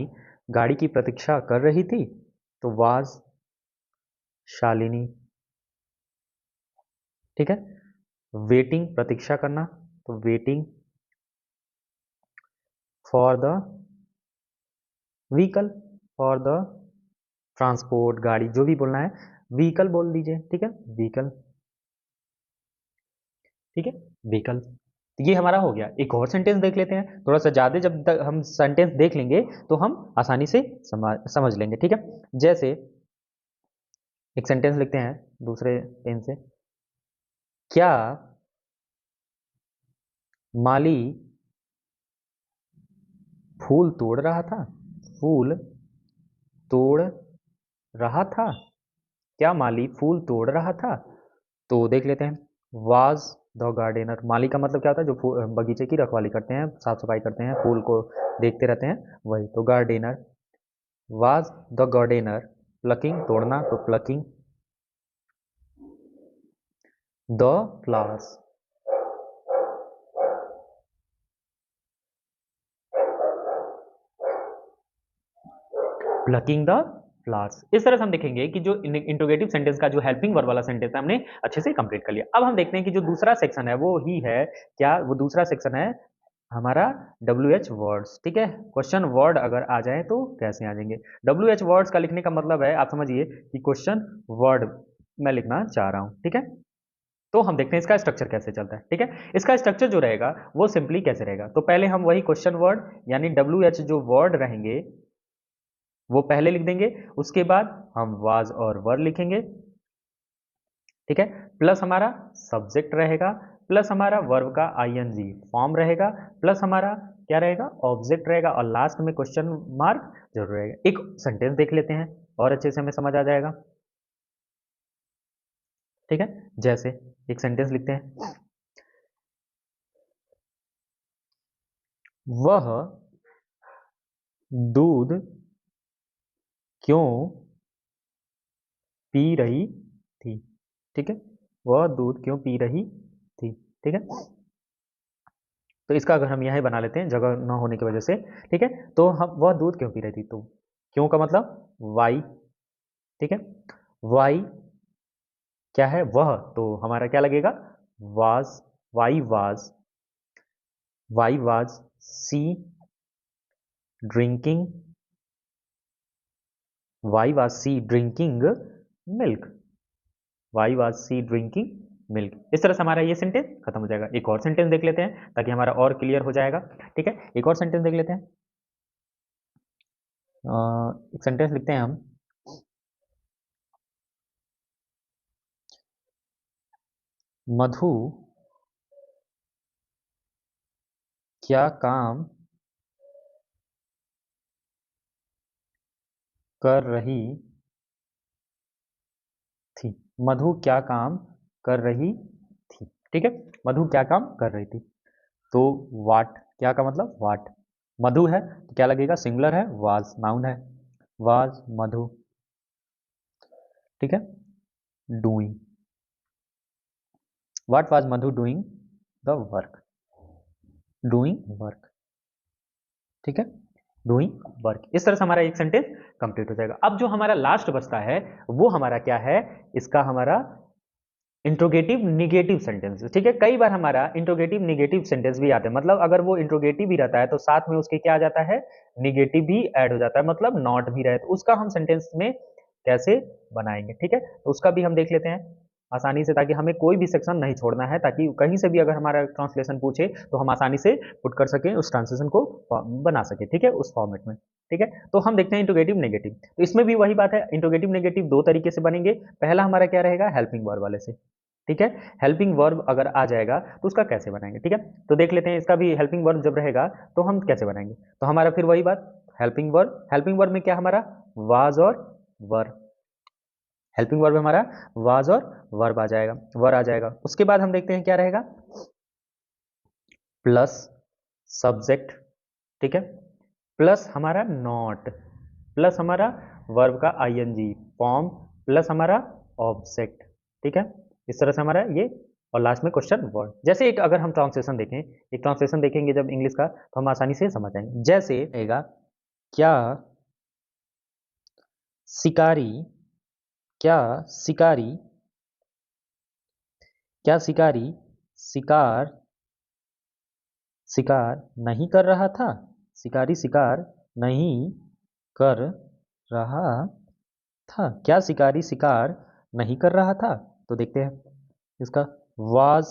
गाड़ी की प्रतीक्षा कर रही थी, तो वाज शालिनी। ठीक है, वेटिंग प्रतीक्षा करना, तो waiting for the vehicle, for the transport, गाड़ी, जो भी बोलना है, व्हीकल बोल दीजिए। ठीक है, व्हीकल। ठीक है, व्हीकल। तो ये हमारा हो गया। एक और सेंटेंस देख लेते हैं, थोड़ा सा ज़्यादा जब तक हम सेंटेंस देख लेंगे तो हम आसानी से समझ लेंगे। ठीक है, जैसे एक सेंटेंस लिखते हैं दूसरे पेन से, क्या माली फूल तोड़ रहा था, फूल तोड़ रहा था, क्या माली फूल तोड़ रहा था। तो देख लेते हैं, वाज द गार्डनर, माली का मतलब क्या होता है, जो बगीचे की रखवाली करते हैं, साफ सफाई करते हैं, फूल को देखते रहते हैं, वही तो gardener. Was the gardener plucking, तोड़ना, तो plucking the flowers, plucking the flowers. इस तरह से हम देखेंगे कि जो इंट्रोगेटिव सेंटेंस का जो हेल्पिंग वर्ब वाला सेंटेंस है हमने अच्छे से कंप्लीट कर लिया। अब हम देखते हैं कि जो दूसरा सेक्शन है वो ही है क्या, वो दूसरा सेक्शन है हमारा WH वर्ड्स। ठीक है, क्वेश्चन वर्ड अगर आ जाए तो कैसे आ जाएंगे। WH वर्ड्स का लिखने का मतलब है, आप समझिए कि क्वेश्चन वर्ड मैं लिखना चाह रहा हूं। ठीक है, तो हम देखते हैं इसका स्ट्रक्चर कैसे चलता है। ठीक है, इसका स्ट्रक्चर जो रहेगा वो सिंपली कैसे रहेगा, तो पहले हम वही क्वेश्चन वर्ड यानी WH जो वर्ड रहेंगे वो पहले लिख देंगे, उसके बाद हम वाज और वर लिखेंगे। ठीक है, प्लस हमारा सब्जेक्ट रहेगा, प्लस हमारा वर्ब का आईएनजी फॉर्म रहेगा, प्लस हमारा क्या रहेगा, ऑब्जेक्ट रहेगा, और लास्ट में क्वेश्चन मार्क जरूर रहेगा। एक सेंटेंस देख लेते हैं और अच्छे से हमें समझ आ जाएगा। ठीक है, जैसे एक सेंटेंस लिखते हैं, वह दूध क्यों पी रही थी। ठीक है, वह दूध क्यों पी रही थी। ठीक है, तो इसका अगर हम यही बना लेते हैं जगह न होने की वजह से, ठीक है, तो हम वह दूध क्यों पी रही थी, तो क्यों का मतलब वाई, ठीक है, वाई क्या है वह, तो हमारा क्या लगेगा was, why was, why was she drinking, why was she drinking milk, why was she drinking milk. इस तरह से हमारा ये सेंटेंस खत्म हो जाएगा। एक और सेंटेंस देख लेते हैं ताकि हमारा और क्लियर हो जाएगा, ठीक है, एक और सेंटेंस देख लेते हैं। एक सेंटेंस लिखते हैं हम, मधु क्या काम कर रही थी, मधु क्या काम कर रही थी, ठीक है, मधु क्या काम कर रही थी, तो वाट, क्या का मतलब वाट, मधु है तो क्या लगेगा सिंगुलर है, वाज नाउन है, वाज मधु, ठीक है, doing, what was Madhu doing the work, doing work, ठीक है, डूइंग वर्क। इस तरह से हमारा एक सेंटेंस कंप्लीट हो जाएगा। अब जो हमारा लास्ट बचता है वो हमारा क्या है, इसका हमारा इंट्रोगेटिव निगेटिव सेंटेंस, ठीक है, कई बार हमारा इंट्रोगेटिव निगेटिव सेंटेंस भी आते हैं, मतलब अगर वो इंट्रोगेटिव भी रहता है तो साथ में उसके क्या आ जाता है, निगेटिव भी ऐड हो जाता है, मतलब नॉट भी रहे, तो उसका हम सेंटेंस में कैसे बनाएंगे, ठीक है, तो उसका भी हम देख लेते हैं आसानी से, ताकि हमें कोई भी सेक्शन नहीं छोड़ना है, ताकि कहीं से भी अगर हमारा ट्रांसलेशन पूछे तो हम आसानी से पुट कर सकें, उस ट्रांसलेशन को बना सके, ठीक है, उस फॉर्मेट में, ठीक है। तो हम देखते हैं इंट्रोगेटिव नेगेटिव, तो इसमें भी वही बात है, इंट्रोगेटिव नेगेटिव दो तरीके से बनेंगे। पहला हमारा क्या रहेगा, हेल्पिंग वर्ब वाले से, ठीक है, हेल्पिंग वर्ब अगर आ जाएगा तो उसका कैसे बनाएंगे, ठीक है, तो देख लेते हैं इसका भी, हेल्पिंग वर्ब जब रहेगा तो हम कैसे बनाएंगे, तो हमारा फिर वही बात, हेल्पिंग वर्ब में क्या हमारा वाज और वर, हेल्पिंग वर्ब में हमारा वाज और वर्ब आ जाएगा, वर आ जाएगा। उसके बाद हम देखते हैं क्या रहेगा, प्लस सब्जेक्ट, ठीक है, प्लस हमारा नॉट, प्लस हमारा वर्ब का आईएनजी फॉर्म, प्लस हमारा ऑब्जेक्ट, ठीक है, इस तरह से हमारा ये, और लास्ट में क्वेश्चन वर्ड। जैसे एक अगर हम ट्रांसलेशन देखें, एक ट्रांसलेशन देखेंगे जब इंग्लिश का, तो हम आसानी से समझ जाएंगे। जैसे रहेगा, क्या शिकारी, क्या शिकारी, क्या शिकारी शिकार शिकार नहीं कर रहा था, शिकारी शिकार नहीं कर रहा था, क्या शिकारी शिकार नहीं कर रहा था, तो देखते हैं इसका, वाज,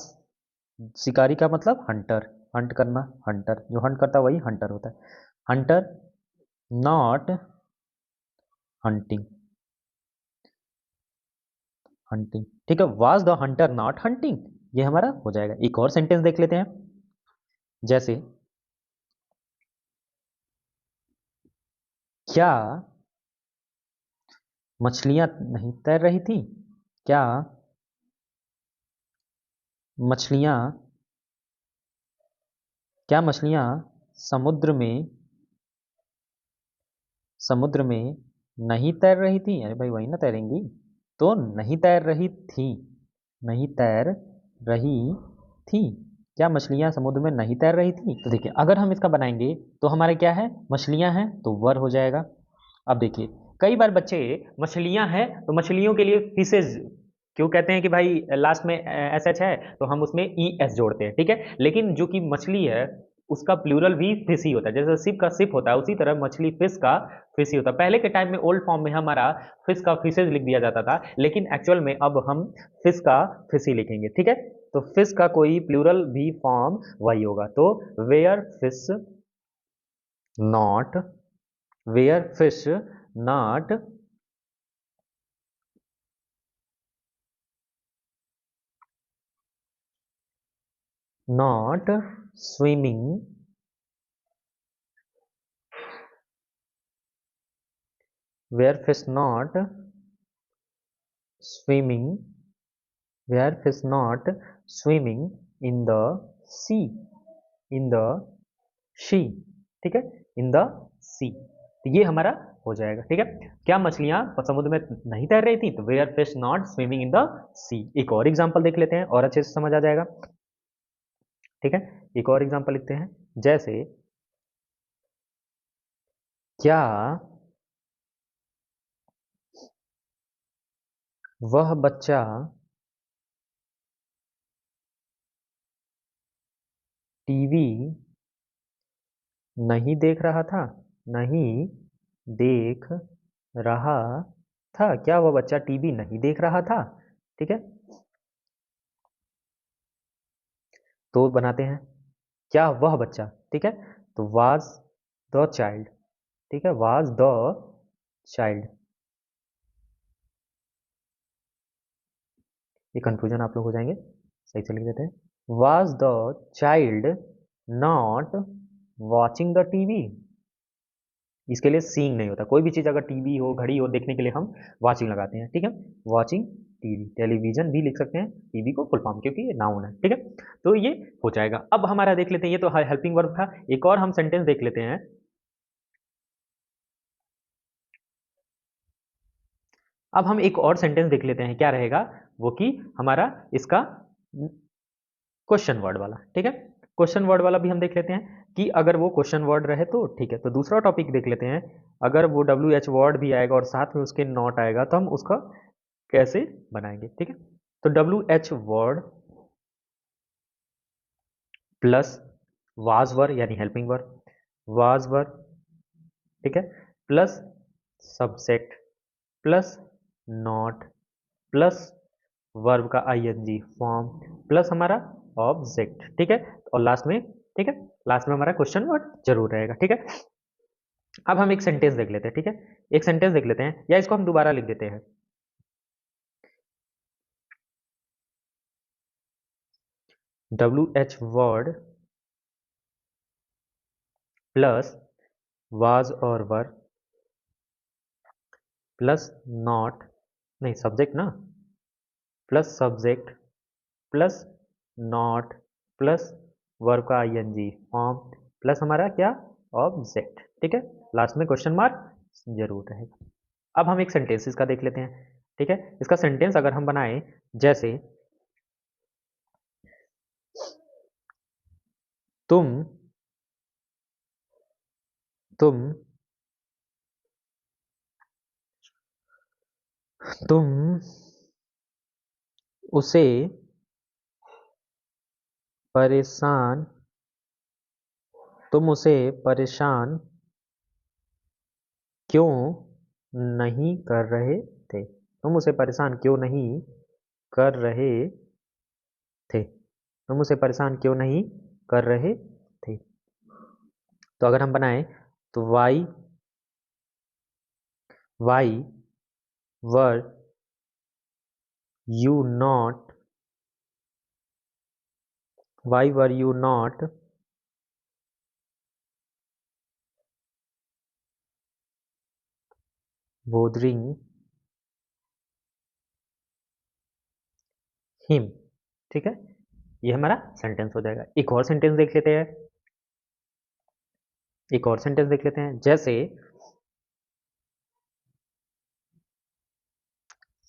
शिकारी का मतलब हंटर, हंट करना, हंटर जो हंट करता है वही हंटर होता है, हंटर नॉट हंटिंग, हंटिंग, ठीक है, was the Hunter not hunting, ये हमारा हो जाएगा। एक और सेंटेंस देख लेते हैं, जैसे क्या मछलियां नहीं तैर रही थी, क्या मछलियां, क्या मछलियां समुद्र में, समुद्र में नहीं तैर रही थी, अरे भाई वही ना तैरेंगी, तो नहीं तैर रही थी, नहीं तैर रही थी, क्या मछलियां समुद्र में नहीं तैर रही थी, तो देखिए अगर हम इसका बनाएंगे तो हमारे क्या है, मछलियां हैं तो वर हो जाएगा। अब देखिए कई बार बच्चे मछलियां हैं तो मछलियों के लिए फिशेज क्यों कहते हैं कि भाई लास्ट में एस एच है तो हम उसमें ई एस जोड़ते हैं, ठीक है, लेकिन जो कि मछली है उसका प्लूरल भी फिश ही होता है, जैसे शिप का शिप होता है उसी तरह मछली फिश का फिश ही होता है। पहले के टाइम में ओल्ड फॉर्म में हमारा फिश का फिशेज लिख दिया जाता था, लेकिन एक्चुअल में अब हम फिश का फिश ही लिखेंगे, ठीक है, तो फिश का कोई प्लूरल भी फॉर्म वही होगा, तो where fish not, where fish not not swimming, where fish not swimming, where fish not swimming in the sea, in the sea, ठीक है, in the sea, तो ये हमारा हो जाएगा, ठीक है, क्या मछलियां समुद्र में नहीं तैर रही थी, तो where fish not swimming in the sea. एक और एग्जांपल देख लेते हैं और अच्छे से समझ आ जाएगा, ठीक है, एक और एग्जांपल लिखते हैं, जैसे क्या वह बच्चा टीवी नहीं देख रहा था? नहीं देख रहा था। क्या वह बच्चा टीवी नहीं देख रहा था? ठीक है, तो बनाते हैं क्या वह बच्चा, ठीक है, तो वाज द चाइल्ड, ठीक है, वाज द चाइल्ड। ये कंफ्यूजन आप लोग हो जाएंगे, सही से लिख देते हैं। Was the child not watching the TV? इसके लिए सीइंग नहीं होता, कोई भी चीज़ अगर टीवी हो, घड़ी हो, देखने के लिए हम वॉचिंग लगाते हैं, ठीक है, वॉचिंग टीवी, टेलीविजन भी लिख सकते हैं, टीवी को फुल फॉर्म, क्योंकि ये नाउन है, ठीक है, तो ये हो जाएगा। अब हमारा देख लेते हैं, ये तो हेल्पिंग वर्ब था, एक और हम सेंटेंस देख लेते हैं। अब हम एक और सेंटेंस देख लेते हैं, क्या रहेगा वो, कि हमारा इसका क्वेश्चन वर्ड वाला, ठीक है, क्वेश्चन वर्ड वाला भी हम देख लेते हैं कि अगर वो क्वेश्चन वर्ड रहे तो ठीक है। तो दूसरा टॉपिक देख लेते हैं, अगर वो डब्ल्यू एच वर्ड भी आएगा और साथ में उसके नॉट आएगा तो हम उसका कैसे बनाएंगे, ठीक है। तो W H word plus was word यानी हेल्पिंग वर्ड, वाज वर्ड, ठीक है, plus subject plus not plus verb का आईएनजी फॉर्म प्लस हमारा ऑब्जेक्ट, ठीक है, और लास्ट में, ठीक है, लास्ट में हमारा क्वेश्चन वर्ड जरूर रहेगा, ठीक है। अब हम एक सेंटेंस देख लेते हैं, ठीक है, एक सेंटेंस देख लेते हैं, या इसको हम दोबारा लिख देते हैं, W H word plus was और वर प्लस नॉट, नहीं सब्जेक्ट ना, plus subject plus not plus verb का आईएनजी फॉर्म प्लस हमारा क्या, ऑब्जेक्ट, ठीक है, लास्ट में क्वेश्चन मार्क जरूर रहेगा। अब हम एक सेंटेंस इसका देख लेते हैं, ठीक है, इसका सेंटेंस अगर हम बनाएं, जैसे तुम तुम तुम उसे परेशान तुम उसे परेशान क्यों नहीं कर रहे थे? तुम उसे परेशान क्यों नहीं कर रहे थे? तुम उसे परेशान क्यों नहीं कर रहे थे? तो अगर हम बनाएं, तो why were you not why were you not bothering him, ठीक है, ये हमारा सेंटेंस हो जाएगा। एक और सेंटेंस देख लेते हैं, एक और सेंटेंस देख लेते हैं, जैसे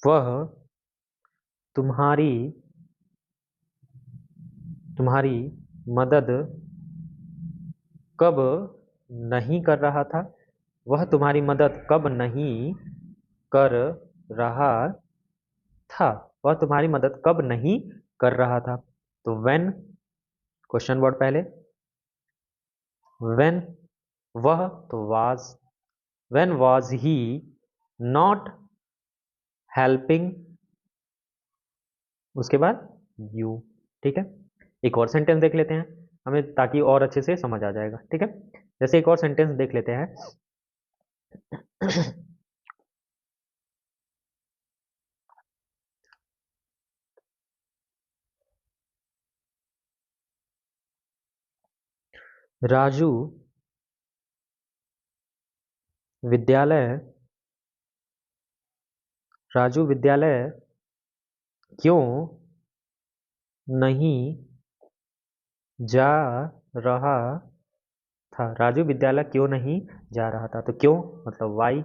वह तुम्हारी तुम्हारी मदद कब नहीं कर रहा था? वह तुम्हारी मदद कब नहीं कर रहा था? वह तुम्हारी मदद कब नहीं कर रहा था? तो व्हेन क्वेश्चन वर्ड पहले, व्हेन वह तो was, when was he not helping, उसके बाद यू, ठीक है। एक और सेंटेंस देख लेते हैं हमें, ताकि और अच्छे से समझ आ जाएगा, ठीक है। जैसे एक और सेंटेंस देख लेते हैं, राजू विद्यालय राजू विद्यालय क्यों नहीं जा रहा था? राजू विद्यालय क्यों नहीं जा रहा था? तो क्यों मतलब वाई,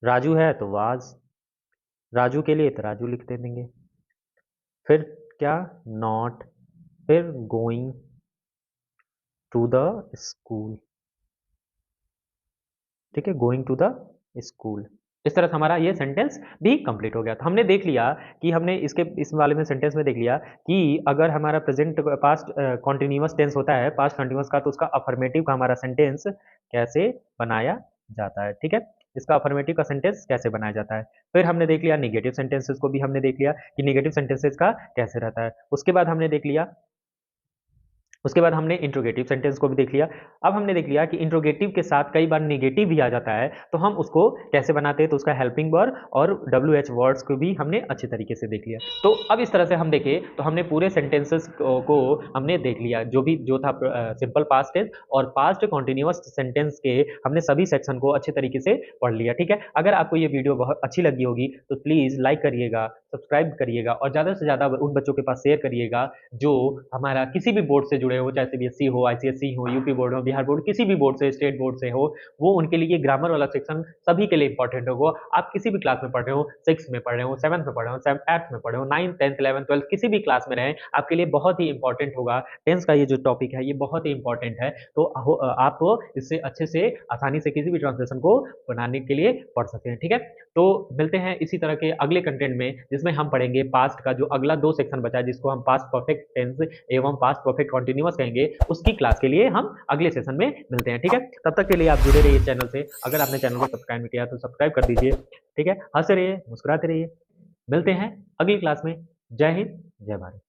राजू है तो वाज, राजू के लिए तो राजू लिख दे देंगे, फिर क्या, नॉट, फिर गोइंग, टू द स्कूल, ठीक है, गोइंग टू द स्कूल। इस तरह से हमारा ये सेंटेंस भी कंप्लीट हो गया। तो हमने देख लिया कि हमने इसके इस वाले में सेंटेंस में देख लिया कि अगर हमारा प्रेजेंट पास्ट कॉन्टिन्यूअस टेंस होता है पास्ट कॉन्टिन्यूअस का, तो उसका अफर्मेटिव का हमारा सेंटेंस कैसे बनाया जाता है, ठीक है, इसका अफर्मेटिव का सेंटेंस कैसे बनाया जाता है। फिर हमने देख लिया निगेटिव सेंटेंसेस को भी हमने देख लिया कि निगेटिव सेंटेंसेस का कैसे रहता है। उसके बाद हमने इंट्रोगेटिव सेंटेंस को भी देख लिया। अब हमने देख लिया कि इंट्रोगेटिव के साथ कई बार नेगेटिव भी आ जाता है, तो हम उसको कैसे बनाते हैं, तो उसका हेल्पिंग वर्ब और WH वर्ड्स को भी हमने अच्छे तरीके से देख लिया। तो अब इस तरह से हम देखें तो हमने पूरे सेंटेंसेस को हमने देख लिया, जो था सिंपल पास्ट टेंस और पास्ट कॉन्टिन्यूअस सेंटेंस के हमने सभी सेक्शन को अच्छे तरीके से पढ़ लिया, ठीक है। अगर आपको ये वीडियो बहुत अच्छी लगी होगी तो प्लीज़ लाइक करिएगा, सब्सक्राइब करिएगा और ज़्यादा से ज़्यादा उन बच्चों के पास शेयर करिएगा जो हमारा किसी भी बोर्ड से जुड़े हो, चाहे CBSE हो, ICSE हो, यूपी बोर्ड हो, बिहार बोर्ड, किसी भी बोर्ड से, स्टेट बोर्ड से हो, वो उनके लिए ग्रामर वाला सेक्शन सभी के लिए इंपॉर्टेंट होगा। आप किसी भी क्लास में पढ़ रहे हो, 6 में पढ़ रहे हो, 7 में पढ़ रहे हो, 8 में पढ़ रहे हो, 9, 10, 11, 12 किसी भी क्लास में रहें, आपके लिए बहुत ही इंपॉर्टेंट होगा। टेंस का ये जो टॉपिक है ये बहुत ही इंपॉर्टेंट है, तो आप इससे अच्छे से आसानी से किसी भी ट्रांसलेशन को बनाने के लिए पढ़ सकते हैं, ठीक है। तो मिलते हैं इसी तरह के अगले कंटेंट में, जिसमें हम पढ़ेंगे पास्ट का जो अगला 2 सेक्शन बचा है, जिसको हम पास्ट परफेक्ट टेंस एवं पास्ट परफेक्ट कंटीन्यूअस कहेंगे। उसकी क्लास के लिए हम अगले सेशन में मिलते हैं, ठीक है। तब तक के लिए आप जुड़े रहिए चैनल से। अगर आपने चैनल को सब्सक्राइब नहीं किया तो सब्सक्राइब कर दीजिए, ठीक है। हंसते रहिए, मुस्कुराते रहिए। मिलते हैं अगली क्लास में। जय हिंद, जय भारत।